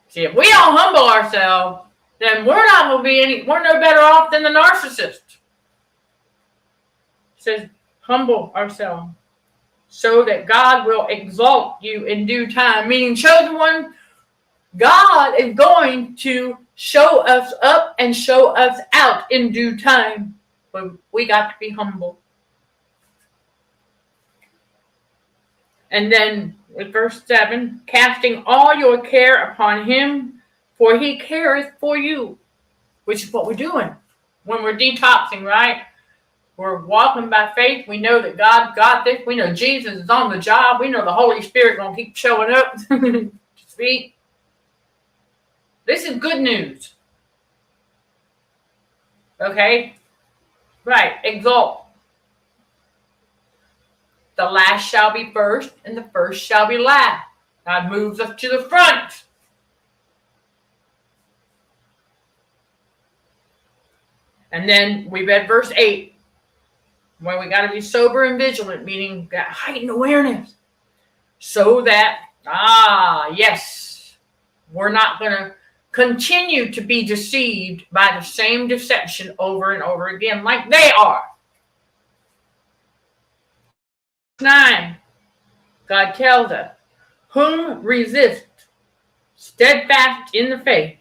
See, if we don't humble ourselves, then we're no better off than the narcissist. Says, humble ourselves so that God will exalt you in due time. Meaning, chosen one, God is going to show us up and show us out in due time. But we got to be humble. And then with verse 7, casting all your care upon him, for he careth for you. Which is what we're doing when we're detoxing, right? We're walking by faith. We know that God got this. We know Jesus is on the job. We know the Holy Spirit going to keep showing up to speak. This is good news. Okay? Right. Exalt. The last shall be first, and the first shall be last. God moves us to the front. And then we read verse 8. Where we got to be sober and vigilant, meaning got heightened awareness. So that, yes, we're not going to continue to be deceived by the same deception over and over again like they are. 9, God tells us, whom resist, steadfast in the faith,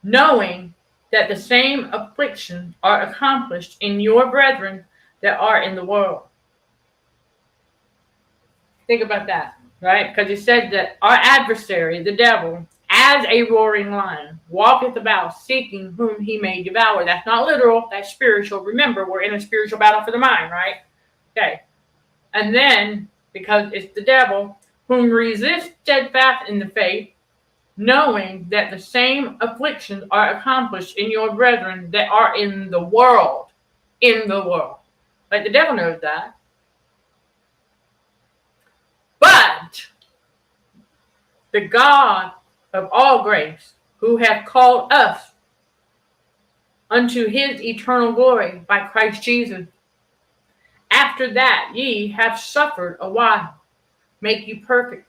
knowing that the same afflictions are accomplished in your brethren that are in the world. Think about that, right? Because it said that our adversary, the devil, as a roaring lion, walketh about seeking whom he may devour. That's not literal, that's spiritual. Remember, we're in a spiritual battle for the mind, right? Okay. And then, because it's the devil, whom resist steadfast in the faith, knowing that the same afflictions are accomplished in your brethren that are in the world. In the world. Like the devil knows that. But the God of all grace, who hath called us unto his eternal glory by Christ Jesus, after that ye have suffered a while, make you perfect,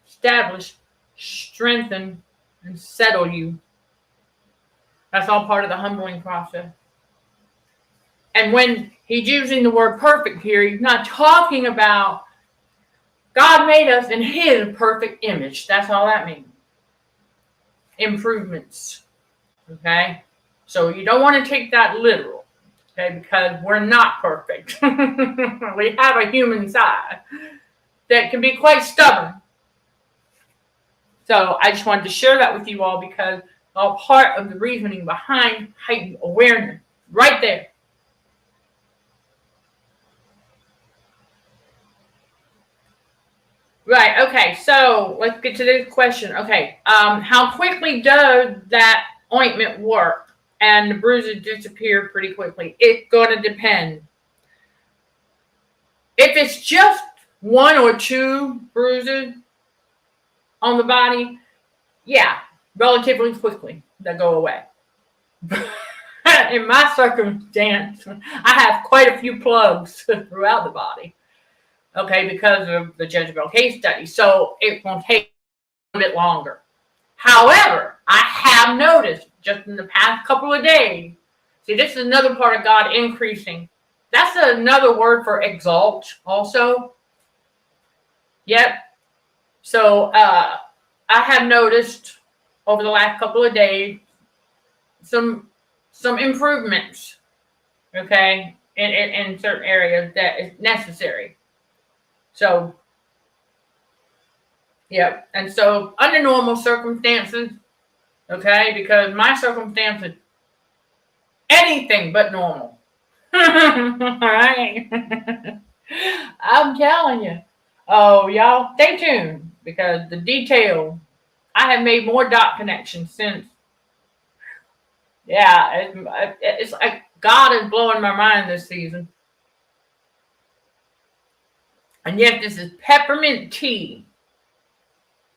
establish, strengthen, and settle you. That's all part of the humbling process. And when he's using the word perfect here, he's not talking about God made us in his perfect image. That's all that means. Improvements. Okay? So you don't want to take that literal. Okay? Because we're not perfect. We have a human side that can be quite stubborn. So I just wanted to share that with you all because all part of the reasoning behind heightened awareness. Right there. Right, okay, so let's get to this question. Okay, how quickly does that ointment work and the bruises disappear pretty quickly? It's going to depend. If it's just 1 or 2 bruises on the body, yeah, relatively quickly they go away. In my circumstance, I have quite a few plugs throughout the body. Okay, because of the Jezebel case study. So it will take a bit longer. However, I have noticed just in the past couple of days, see, this is another part of God increasing. That's another word for exalt also. Yep. So I have noticed over the last couple of days some improvements, okay, in certain areas that is necessary. So, yeah, and so under normal circumstances, okay, because my circumstances, anything but normal. All right. I'm telling you. Oh, y'all, stay tuned because the detail, I have made more dot connections since. Yeah, it's like God is blowing my mind this season. And yet this is peppermint tea.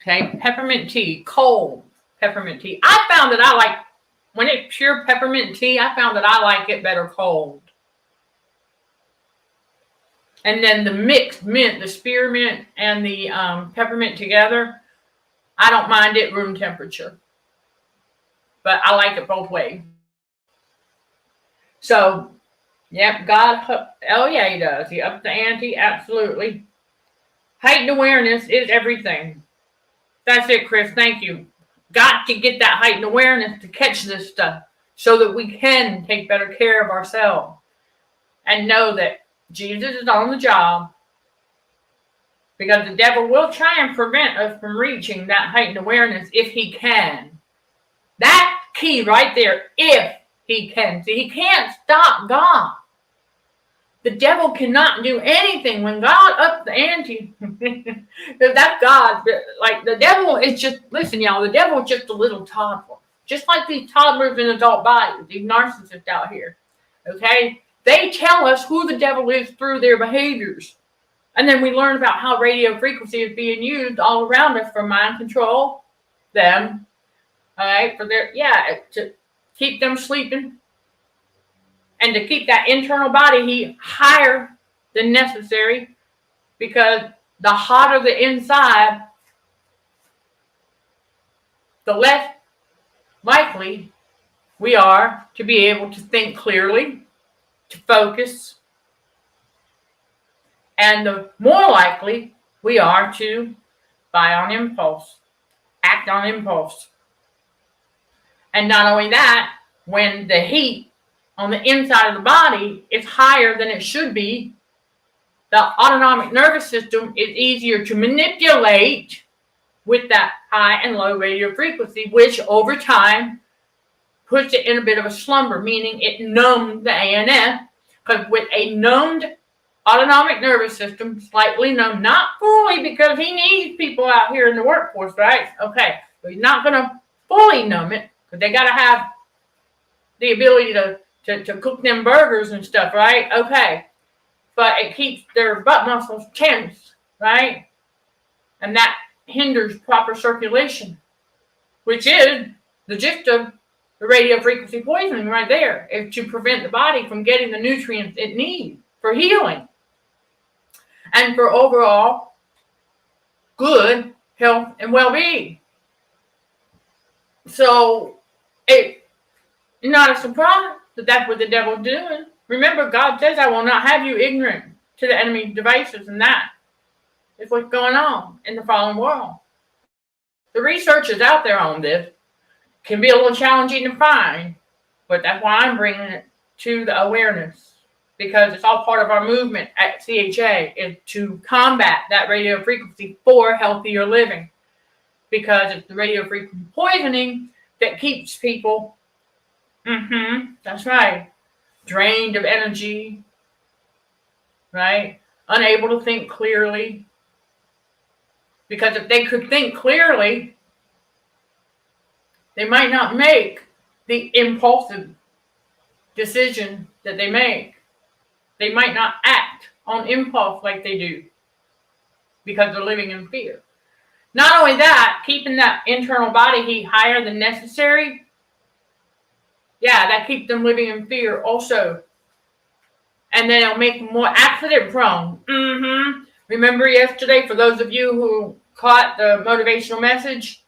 Okay, peppermint tea, cold peppermint tea. I found that I like, when it's pure peppermint tea, I found that I like it better cold. And then the mixed mint, the spearmint and the peppermint together, I don't mind it room temperature. But I like it both ways. So, yep, God, oh yeah, he does. He ups the ante, absolutely. Heightened awareness is everything. That's it, Chris. Thank you. Got to get that heightened awareness to catch this stuff so that we can take better care of ourselves and know that Jesus is on the job, because the devil will try and prevent us from reaching that heightened awareness if he can. That key right there, if he can. See, he can't stop God. The devil cannot do anything when God ups the ante. That's God. Like the devil is just, listen, y'all, the devil is just a little toddler. Just like these toddlers in adult bodies, these narcissists out here. Okay? They tell us who the devil is through their behaviors. And then we learn about how radio frequency is being used all around us for mind control, them, all right, for their, to keep them sleeping and to keep that internal body heat higher than necessary, because the hotter the inside, the less likely we are to be able to think clearly, to focus, and the more likely we are to buy on impulse, act on impulse. And not only that, when the heat on the inside of the body is higher than it should be, the autonomic nervous system is easier to manipulate with that high and low radio frequency, which over time puts it in a bit of a slumber, meaning it numbs the ANS, because with a numbed autonomic nervous system, slightly numb, not fully, because he needs people out here in the workforce, right? Okay, so he's not going to fully numb it, because they got to have the ability to cook them burgers and stuff, right? Okay, but it keeps their butt muscles tense, right? And that hinders proper circulation, which is the gist of the radio frequency poisoning right there, is to prevent the body from getting the nutrients it needs for healing and for overall good health and well-being. So it's not a surprise that that's what the devil's doing. Remember, God says, I will not have you ignorant to the enemy's devices, and that is what's going on in the fallen world. The research is out there on this. Can be a little challenging to find, but that's why I'm bringing it to the awareness, because it's all part of our movement at CHA, is to combat that radio frequency for healthier living, because it's the radio frequency poisoning that keeps people, that's right, drained of energy, right, unable to think clearly, because if they could think clearly, they might not make the impulsive decision that they make. They might not act on impulse like they do because they're living in fear. Not only that, keeping that internal body heat higher than necessary, that keeps them living in fear also. And then it'll make them more accident prone. Remember yesterday, for those of you who caught the motivational message,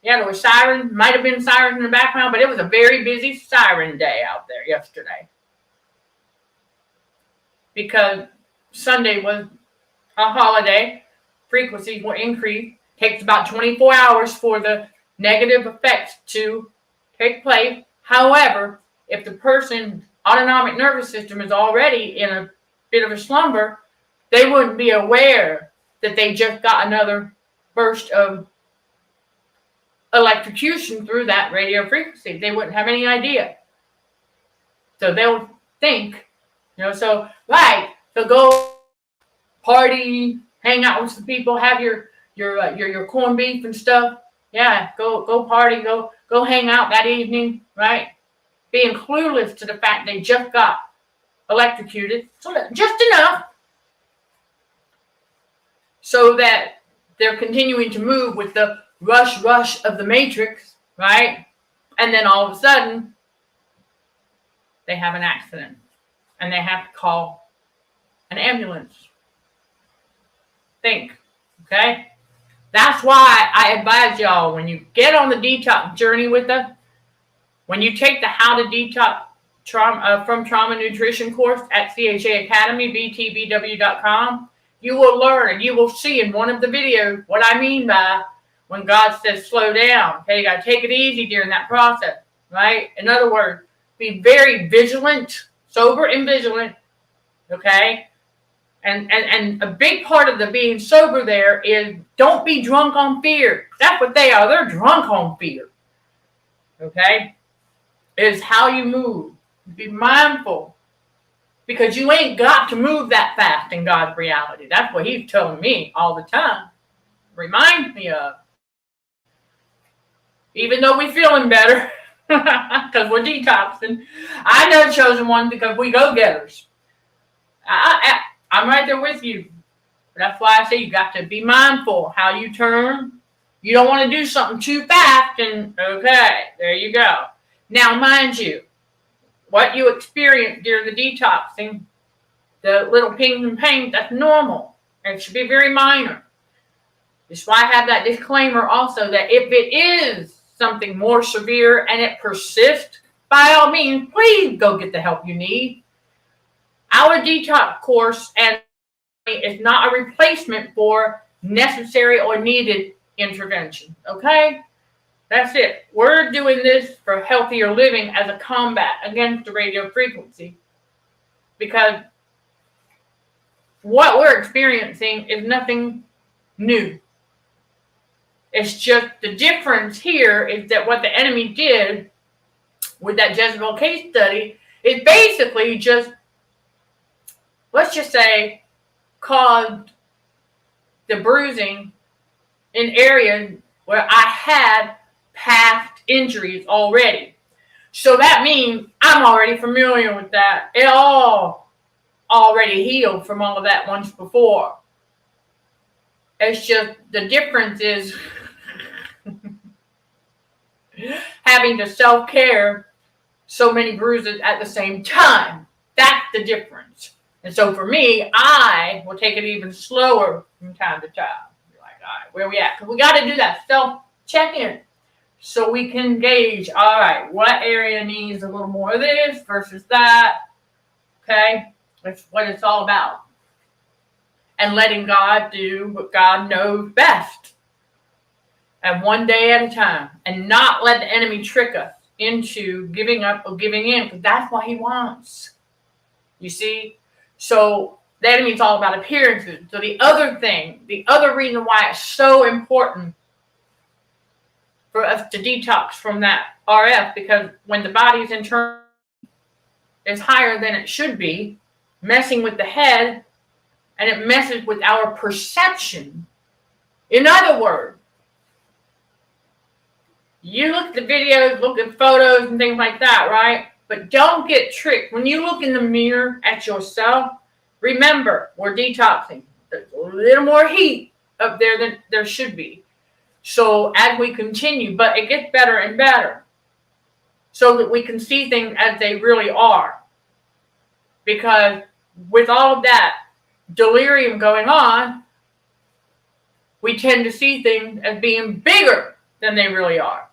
there was sirens, might have been sirens in the background, but it was a very busy siren day out there yesterday. Because Sunday was a holiday, frequencies will increase. Takes about 24 hours for the negative effects to take place. However, if the person's autonomic nervous system is already in a bit of a slumber, they wouldn't be aware that they just got another burst of electrocution through that radio frequency. They wouldn't have any idea. So they'll think, so go party, hang out with some people, have your corned beef and stuff. Go party, go hang out that evening, right? Being clueless to the fact they just got electrocuted. So just enough so that they're continuing to move with the rush of the matrix, right? And then all of a sudden, they have an accident and they have to call an ambulance. Think, okay? That's why I advise y'all, when you get on the detox journey with us, when you take the How to Detox from Trauma Nutrition course at CHA Academy, btbw.com, you will learn and you will see in one of the videos what I mean by when God says slow down. Okay, you got to take it easy during that process, right? In other words, be very vigilant, sober and vigilant, okay? And a big part of the being sober there is don't be drunk on fear. That's what they are. They're drunk on fear, okay? is how you move. Be mindful. Because you ain't got to move that fast in God's reality. That's what he's telling me all the time. Reminds me of. Even though we're feeling better, because we're detoxing. I know chosen one because we go-getters. I'm right there with you. That's why I say you got to be mindful how you turn. You don't want to do something too fast and, okay, there you go. Now, mind you, what you experience during the detoxing, the little pings and pains, that's normal. It should be very minor. That's why I have that disclaimer also that if it is something more severe and it persists, by all means, please go get the help you need. Our detox course and is not a replacement for necessary or needed intervention. Okay? That's it. We're doing this for healthier living as a combat against the radio frequency. Because what we're experiencing is nothing new. It's just the difference here is that what the enemy did with that Jezebel case study is basically just, let's just say, caused the bruising in areas where I had past injuries already. So that means I'm already familiar with that. It all already healed from all of that once before. It's just the difference is having to self-care so many bruises at the same time. That's the difference. And so for me, I will take it even slower from time to time. Be like, all right, where we at? Because we got to do that self-check-in so we can gauge, all right, what area needs a little more of this versus that. Okay? That's what it's all about. And letting God do what God knows best. And one day at a time. And not let the enemy trick us into giving up or giving in. Because that's what he wants. You see? So the enemy's all about appearances. So the other thing, the other reason why it's so important for us to detox from that RF, because when the body's internal is higher than it should be, messing with the head, and it messes with our perception. In other words, you look at the videos, look at photos and things like that, right? But don't get tricked. When you look in the mirror at yourself, remember, we're detoxing. There's a little more heat up there than there should be. So as we continue, but it gets better and better so that we can see things as they really are. Because with all of that delirium going on, we tend to see things as being bigger than they really are.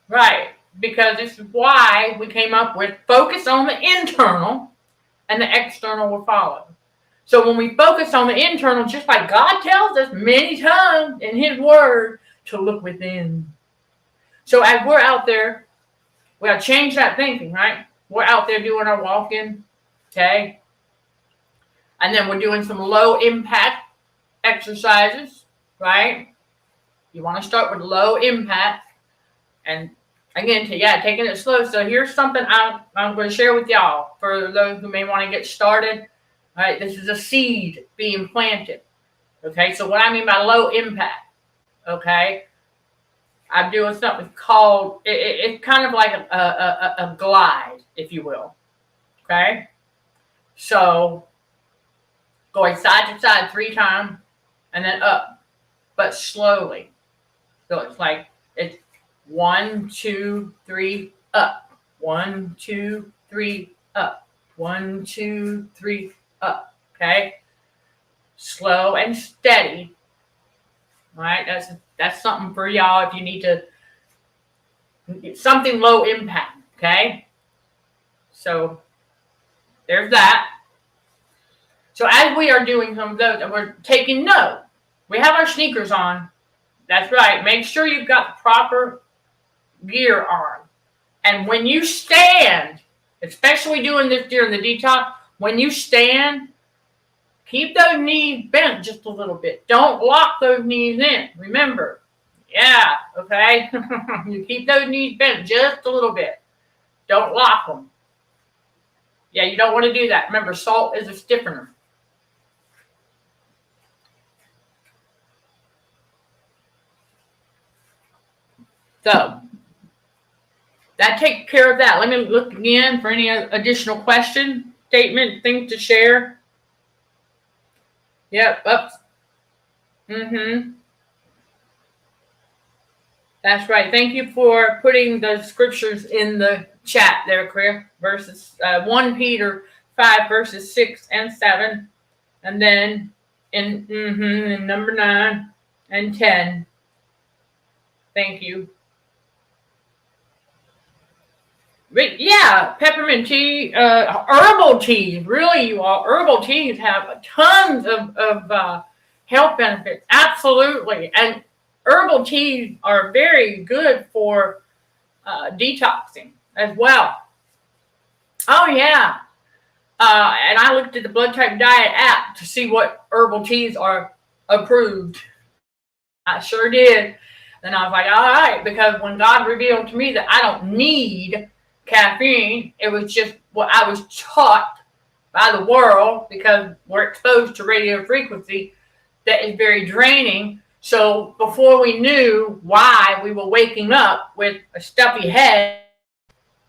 Right. Because this is why we came up with focus on the internal and the external will follow. So when we focus on the internal, just like God tells us many times in his word to look within. So as we're out there, we got to change that thinking, right? We're out there doing our walking, okay? And then we're doing some low impact exercises, right? You want to start with low impact. And again, taking it slow. So here's something I'm going to share with y'all for those who may want to get started. All right, this is a seed being planted. Okay, so what I mean by low impact, okay, I'm doing something called, it's kind of like a glide, if you will. Okay, so going side to side 3 times and then up, but slowly. So it's like, it's 1, 2, 3, up. 1, 2, 3, up. 1, 2, 3, up. Okay? Slow and steady. All right? That's something for y'all if you need to, something low impact. Okay? So, there's that. So as we are doing some of those, and we're taking note, we have our sneakers on. That's right. Make sure you've got the proper gear on. And when you stand, especially doing this during the detox, when you stand, keep those knees bent just a little bit. Don't lock those knees in. Remember, Yeah, okay. You keep those knees bent just a little bit. Don't lock them. Yeah, you don't want to do that. Remember, salt is a stiffener. So that takes care of that. Let me look again for any additional question, statement, thing to share. Yep. Oops. That's right. Thank you for putting the scriptures in the chat there, Chris. Verses 1 Peter 5, verses 6 and 7. And then in number 9 and 10. Thank you. But yeah, peppermint tea, herbal teas. Really, you all, herbal teas have tons of health benefits. Absolutely. And herbal teas are very good for detoxing as well. Oh, yeah. And I looked at the Blood Type Diet app to see what herbal teas are approved. I sure did. And I was like, all right, because when God revealed to me that I don't need caffeine, it was just what I was taught by the world, because we're exposed to radio frequency that is very draining. So before we knew why we were waking up with a stuffy head,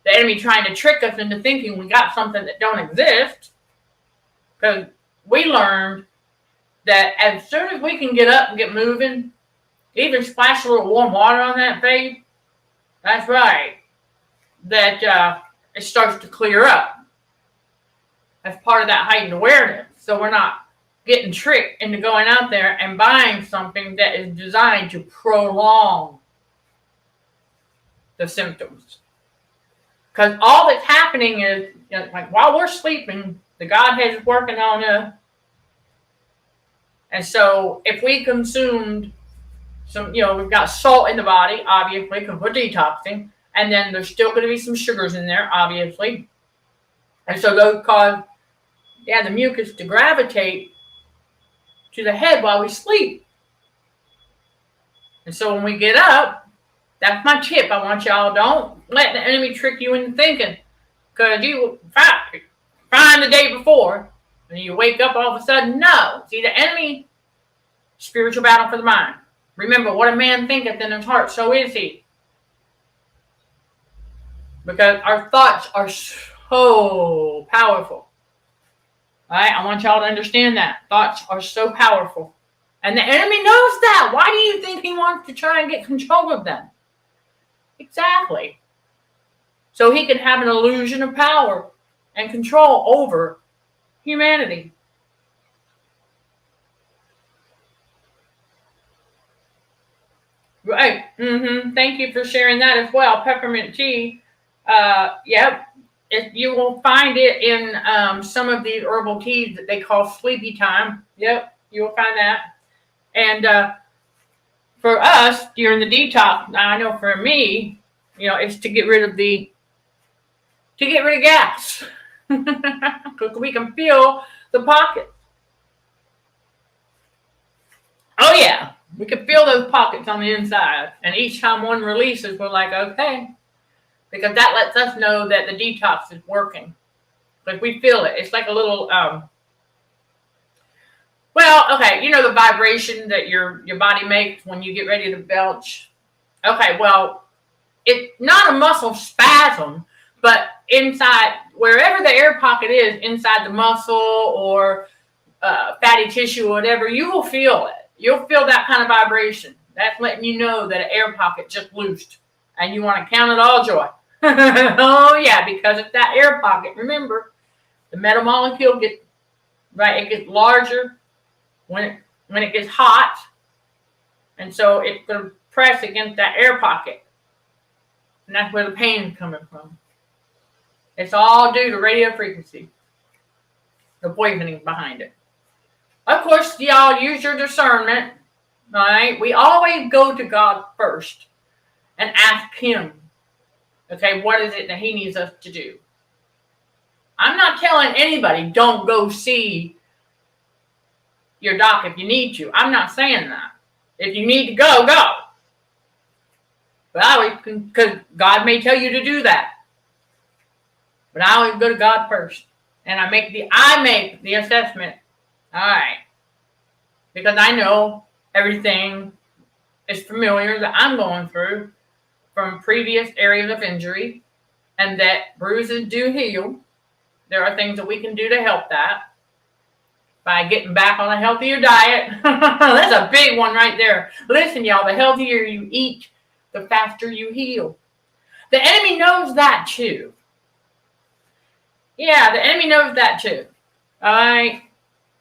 the enemy trying to trick us into thinking we got something that don't exist, because we learned that as soon as we can get up and get moving, even splash a little warm water on that face, that's right, that it starts to clear up. That's part of that heightened awareness. So we're not getting tricked into going out there and buying something that is designed to prolong the symptoms. Because all that's happening is, like while we're sleeping, the Godhead is working on us. And so if we consumed some, we've got salt in the body, obviously, because we're detoxing. And then there's still going to be some sugars in there, obviously. And so those cause, the mucus to gravitate to the head while we sleep. And so when we get up, that's my tip. I want y'all, don't let the enemy trick you into thinking. Because you fine the day before, and you wake up all of a sudden. No. See, the enemy, spiritual battle for the mind. Remember, what a man thinketh in his heart, so is he. Because our thoughts are so powerful. All right? I want y'all to understand that. Thoughts are so powerful. And the enemy knows that. Why do you think he wants to try and get control of them? Exactly. So he can have an illusion of power and control over humanity. Right. Thank you for sharing that as well. Peppermint tea. Yep. You will find it in some of these herbal teas that they call sleepy time. Yep. You will find that. And for us during the detox, I know for me, it's to get rid of gas. Because we can feel the pockets. Oh yeah. We can feel those pockets on the inside. And each time one releases, we're like, okay. Because that lets us know that the detox is working. Like we feel it. It's like a little, the vibration that your body makes when you get ready to belch. Okay, well, it's not a muscle spasm, but inside, wherever the air pocket is, inside the muscle or fatty tissue or whatever, you will feel it. You'll feel that kind of vibration. That's letting you know that an air pocket just loosed. And you want to count it all joy. Oh, yeah, because it's that air pocket. Remember, the metal molecule gets larger when it gets hot. And so it's going to press against that air pocket. And that's where the pain is coming from. It's all due to radio frequency. The poisoning behind it. Of course, y'all use your discernment, all right? We always go to God first and ask him, okay, what is it that he needs us to do? I'm not telling anybody, don't go see your doc if you need to. I'm not saying that. If you need to go, go. But I always, because God may tell you to do that. But I always go to God first. And I make the assessment. All right. Because I know everything is familiar that I'm going through from previous areas of injury, and that bruises do heal. There are things that we can do to help that by getting back on a healthier diet. That's a big one right there. Listen, y'all, the healthier you eat, the faster you heal. The enemy knows that too. Yeah, the enemy knows that too. All right.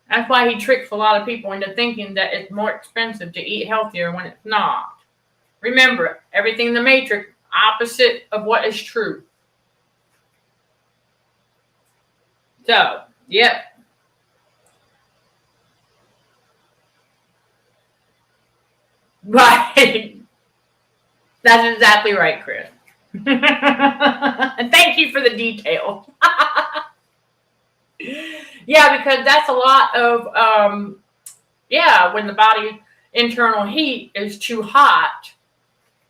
That's why he tricks a lot of people into thinking that it's more expensive to eat healthier when it's not. Remember, everything in the matrix, opposite of what is true. So, yep. Right. That's exactly right, Chris. And thank you for the detail. Yeah, because that's a lot of, when the body's internal heat is too hot,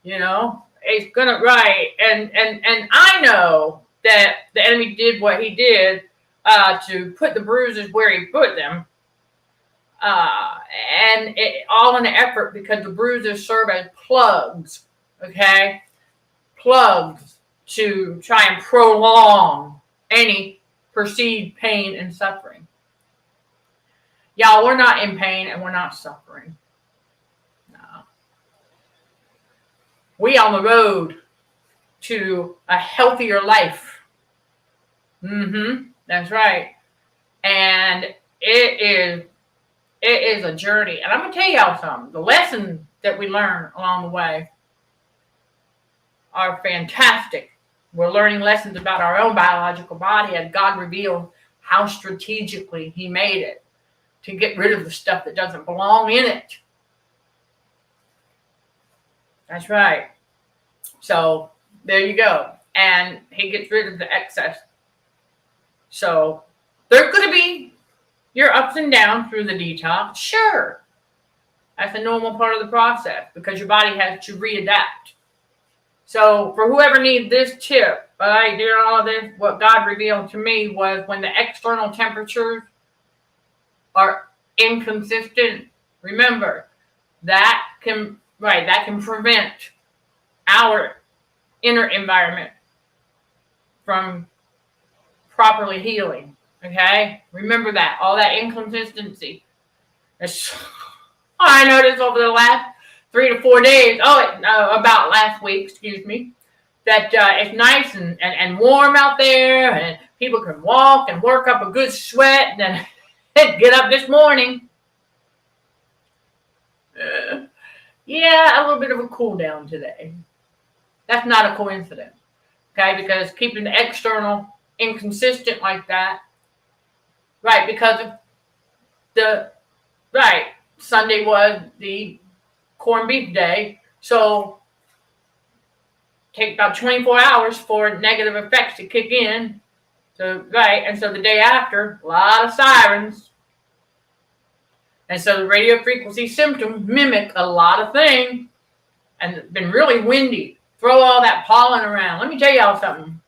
it's gonna, right. And I know that the enemy did what he did to put the bruises where he put them. And it all in the effort because the bruises serve as plugs, okay? Plugs to try and prolong any perceived pain and suffering. Y'all, we're not in pain and we're not suffering. No. We on the road to a healthier life. That's right. And it is a journey. And I'm going to tell y'all something. The lessons that we learn along the way are fantastic. We're learning lessons about our own biological body as God revealed how strategically he made it to get rid of the stuff that doesn't belong in it. That's right. So there you go. And he gets rid of the excess. So there's going to be your ups and downs through the detox. Sure. That's a normal part of the process because your body has to readapt. So for whoever needs this tip, during all of this, what God revealed to me was when the external temperatures are inconsistent, remember that can prevent our inner environment from properly healing. Okay, remember that all that inconsistency. I noticed over the last 3 to 4 days. About last week, excuse me. That it's nice and warm out there, and people can walk and work up a good sweat, and then get up this morning. A little bit of a cool down today. That's not a coincidence, okay? Because keeping the external inconsistent like that, right? Because of Sunday was the corned beef day, so take about 24 hours for negative effects to kick in. So the day after, a lot of sirens. And so the radio frequency symptoms mimic a lot of things. And it's been really windy. Throw all that pollen around. Let me tell y'all something.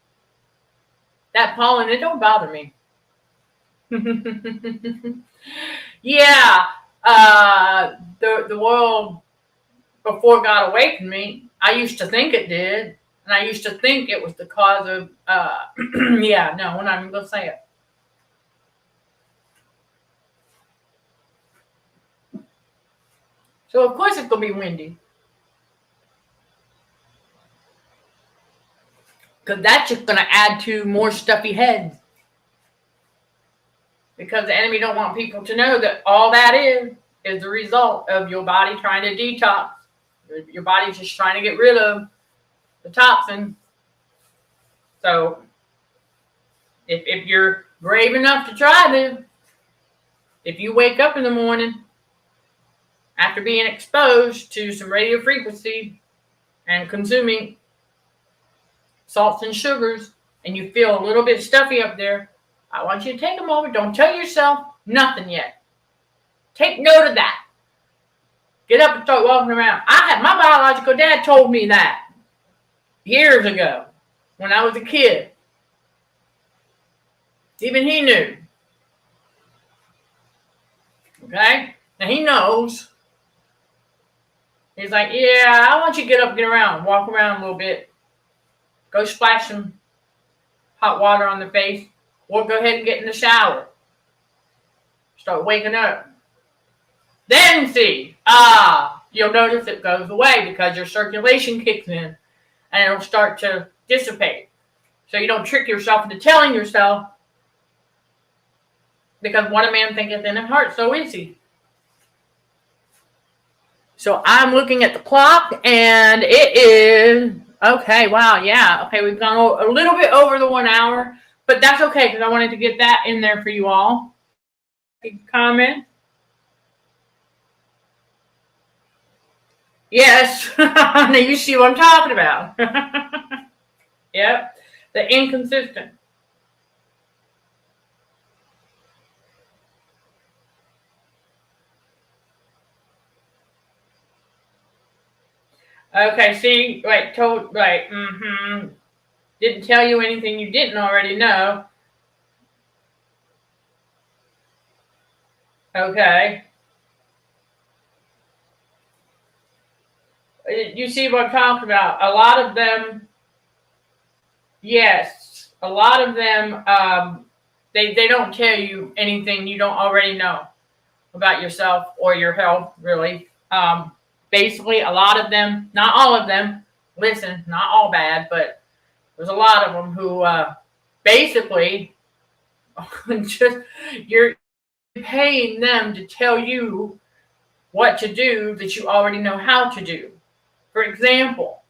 That pollen, it don't bother me. Yeah. The world before God awakened me, I used to think it did. And I used to think it was the cause of, we're not even going to say it. So, of course, it's going to be windy. Because that's just going to add to more stuffy heads. Because the enemy don't want people to know that all that is the result of your body trying to detox. Your body's just trying to get rid of the toxin. So, if you're brave enough to try this, if you wake up in the morning after being exposed to some radio frequency and consuming salts and sugars, and you feel a little bit stuffy up there, I want you to take a moment. Don't tell yourself nothing yet. Take note of that. Get up and start walking around. My biological dad told me that. years ago when I was a kid. Even he knew. Okay? And he knows. He's like, yeah, I want you to get up, get around, walk around a little bit. Go splash some hot water on the face. Or go ahead and get in the shower. Start waking up. Then see, you'll notice it goes away because your circulation kicks in and it'll start to dissipate. So you don't trick yourself into telling yourself, because what a man thinketh in his heart, so is he. So I'm looking at the clock and it is, okay, wow, yeah. Okay, we've gone a little bit over the 1 hour, but that's okay because I wanted to get that in there for you all. Comment. Yes, now you see what I'm talking about. Yep, the inconsistent. Okay, see, right, didn't tell you anything you didn't already know. Okay. You see what I'm talking about? A lot of them, yes, a lot of them, they don't tell you anything you don't already know about yourself or your health, really. Basically, a lot of them, not all of them, listen, not all bad, but there's a lot of them who basically just, you're paying them to tell you what to do that you already know how to do. For example,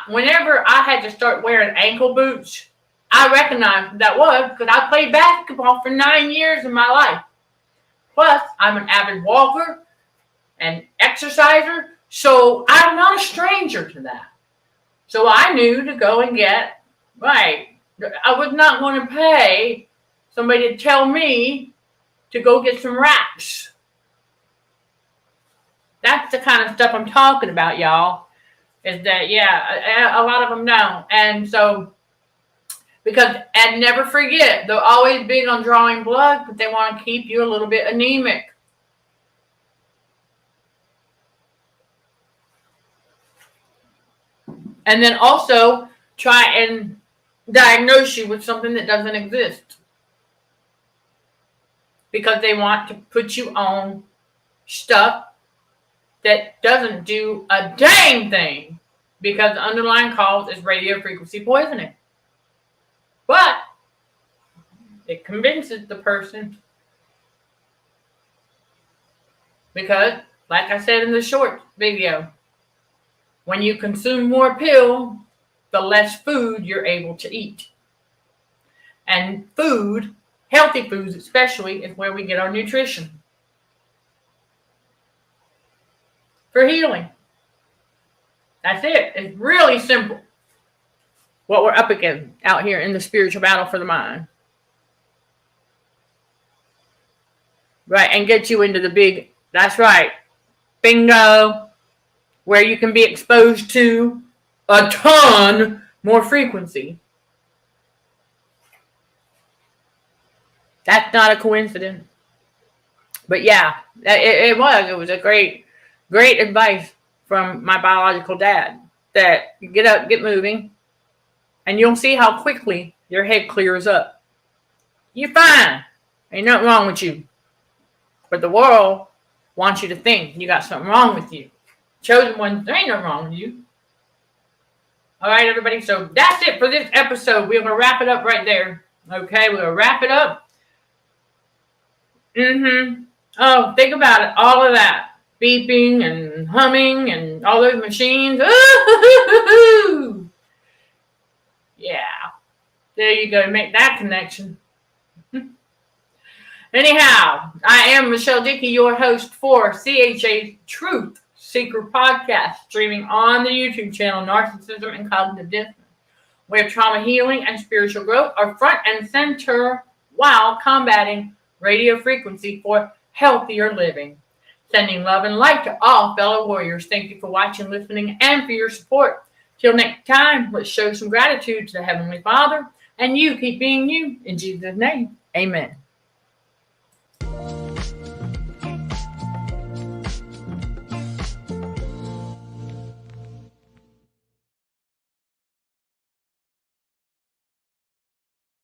whenever I had to start wearing ankle boots, I recognized what that was because I played basketball for 9 years of my life. Plus, I'm an avid walker and exerciser, so I'm not a stranger to that. So I knew to go and get, right, I was not going to pay somebody to tell me to go get some wraps. That's the kind of stuff I'm talking about, y'all. Is that, yeah, a lot of them don't. And so, and never forget, they're always big on drawing blood, but they want to keep you a little bit anemic. And then also try and diagnose you with something that doesn't exist. Because they want to put you on stuff that doesn't do a dang thing, because the underlying cause is radio frequency poisoning. But it convinces the person because, like I said in the short video, when you consume more pill, the less food you're able to eat. And food, healthy foods especially, is where we get our nutrition. For healing. That's it. It's really simple. What we're up against out here in the spiritual battle for the mind. Right, and get you into the big, that's right, bingo, where you can be exposed to a ton more frequency. That's not a coincidence. But yeah, it was a great advice from my biological dad, that you get up, get moving, and you'll see how quickly your head clears up. You're fine. Ain't nothing wrong with you. But the world wants you to think you got something wrong with you. Chosen ones, there ain't nothing wrong with you. All right, everybody. So that's it for this episode. We're going to wrap it up right there. Okay, we're going to wrap it up. Oh, think about it. All of that. Beeping and humming and all those machines. Ooh, yeah. There you go. Make that connection. Anyhow, I am Michelle Dickey, your host for CHA Truth Seeker Podcast, streaming on the YouTube channel Narcissism and Cognitive Dissonance, where trauma healing and spiritual growth are front and center while combating radio frequency for healthier living. Sending love and light to all fellow warriors. Thank you for watching, listening, and for your support. Till next time, let's show some gratitude to the Heavenly Father, and you keep being you. In Jesus' name, amen.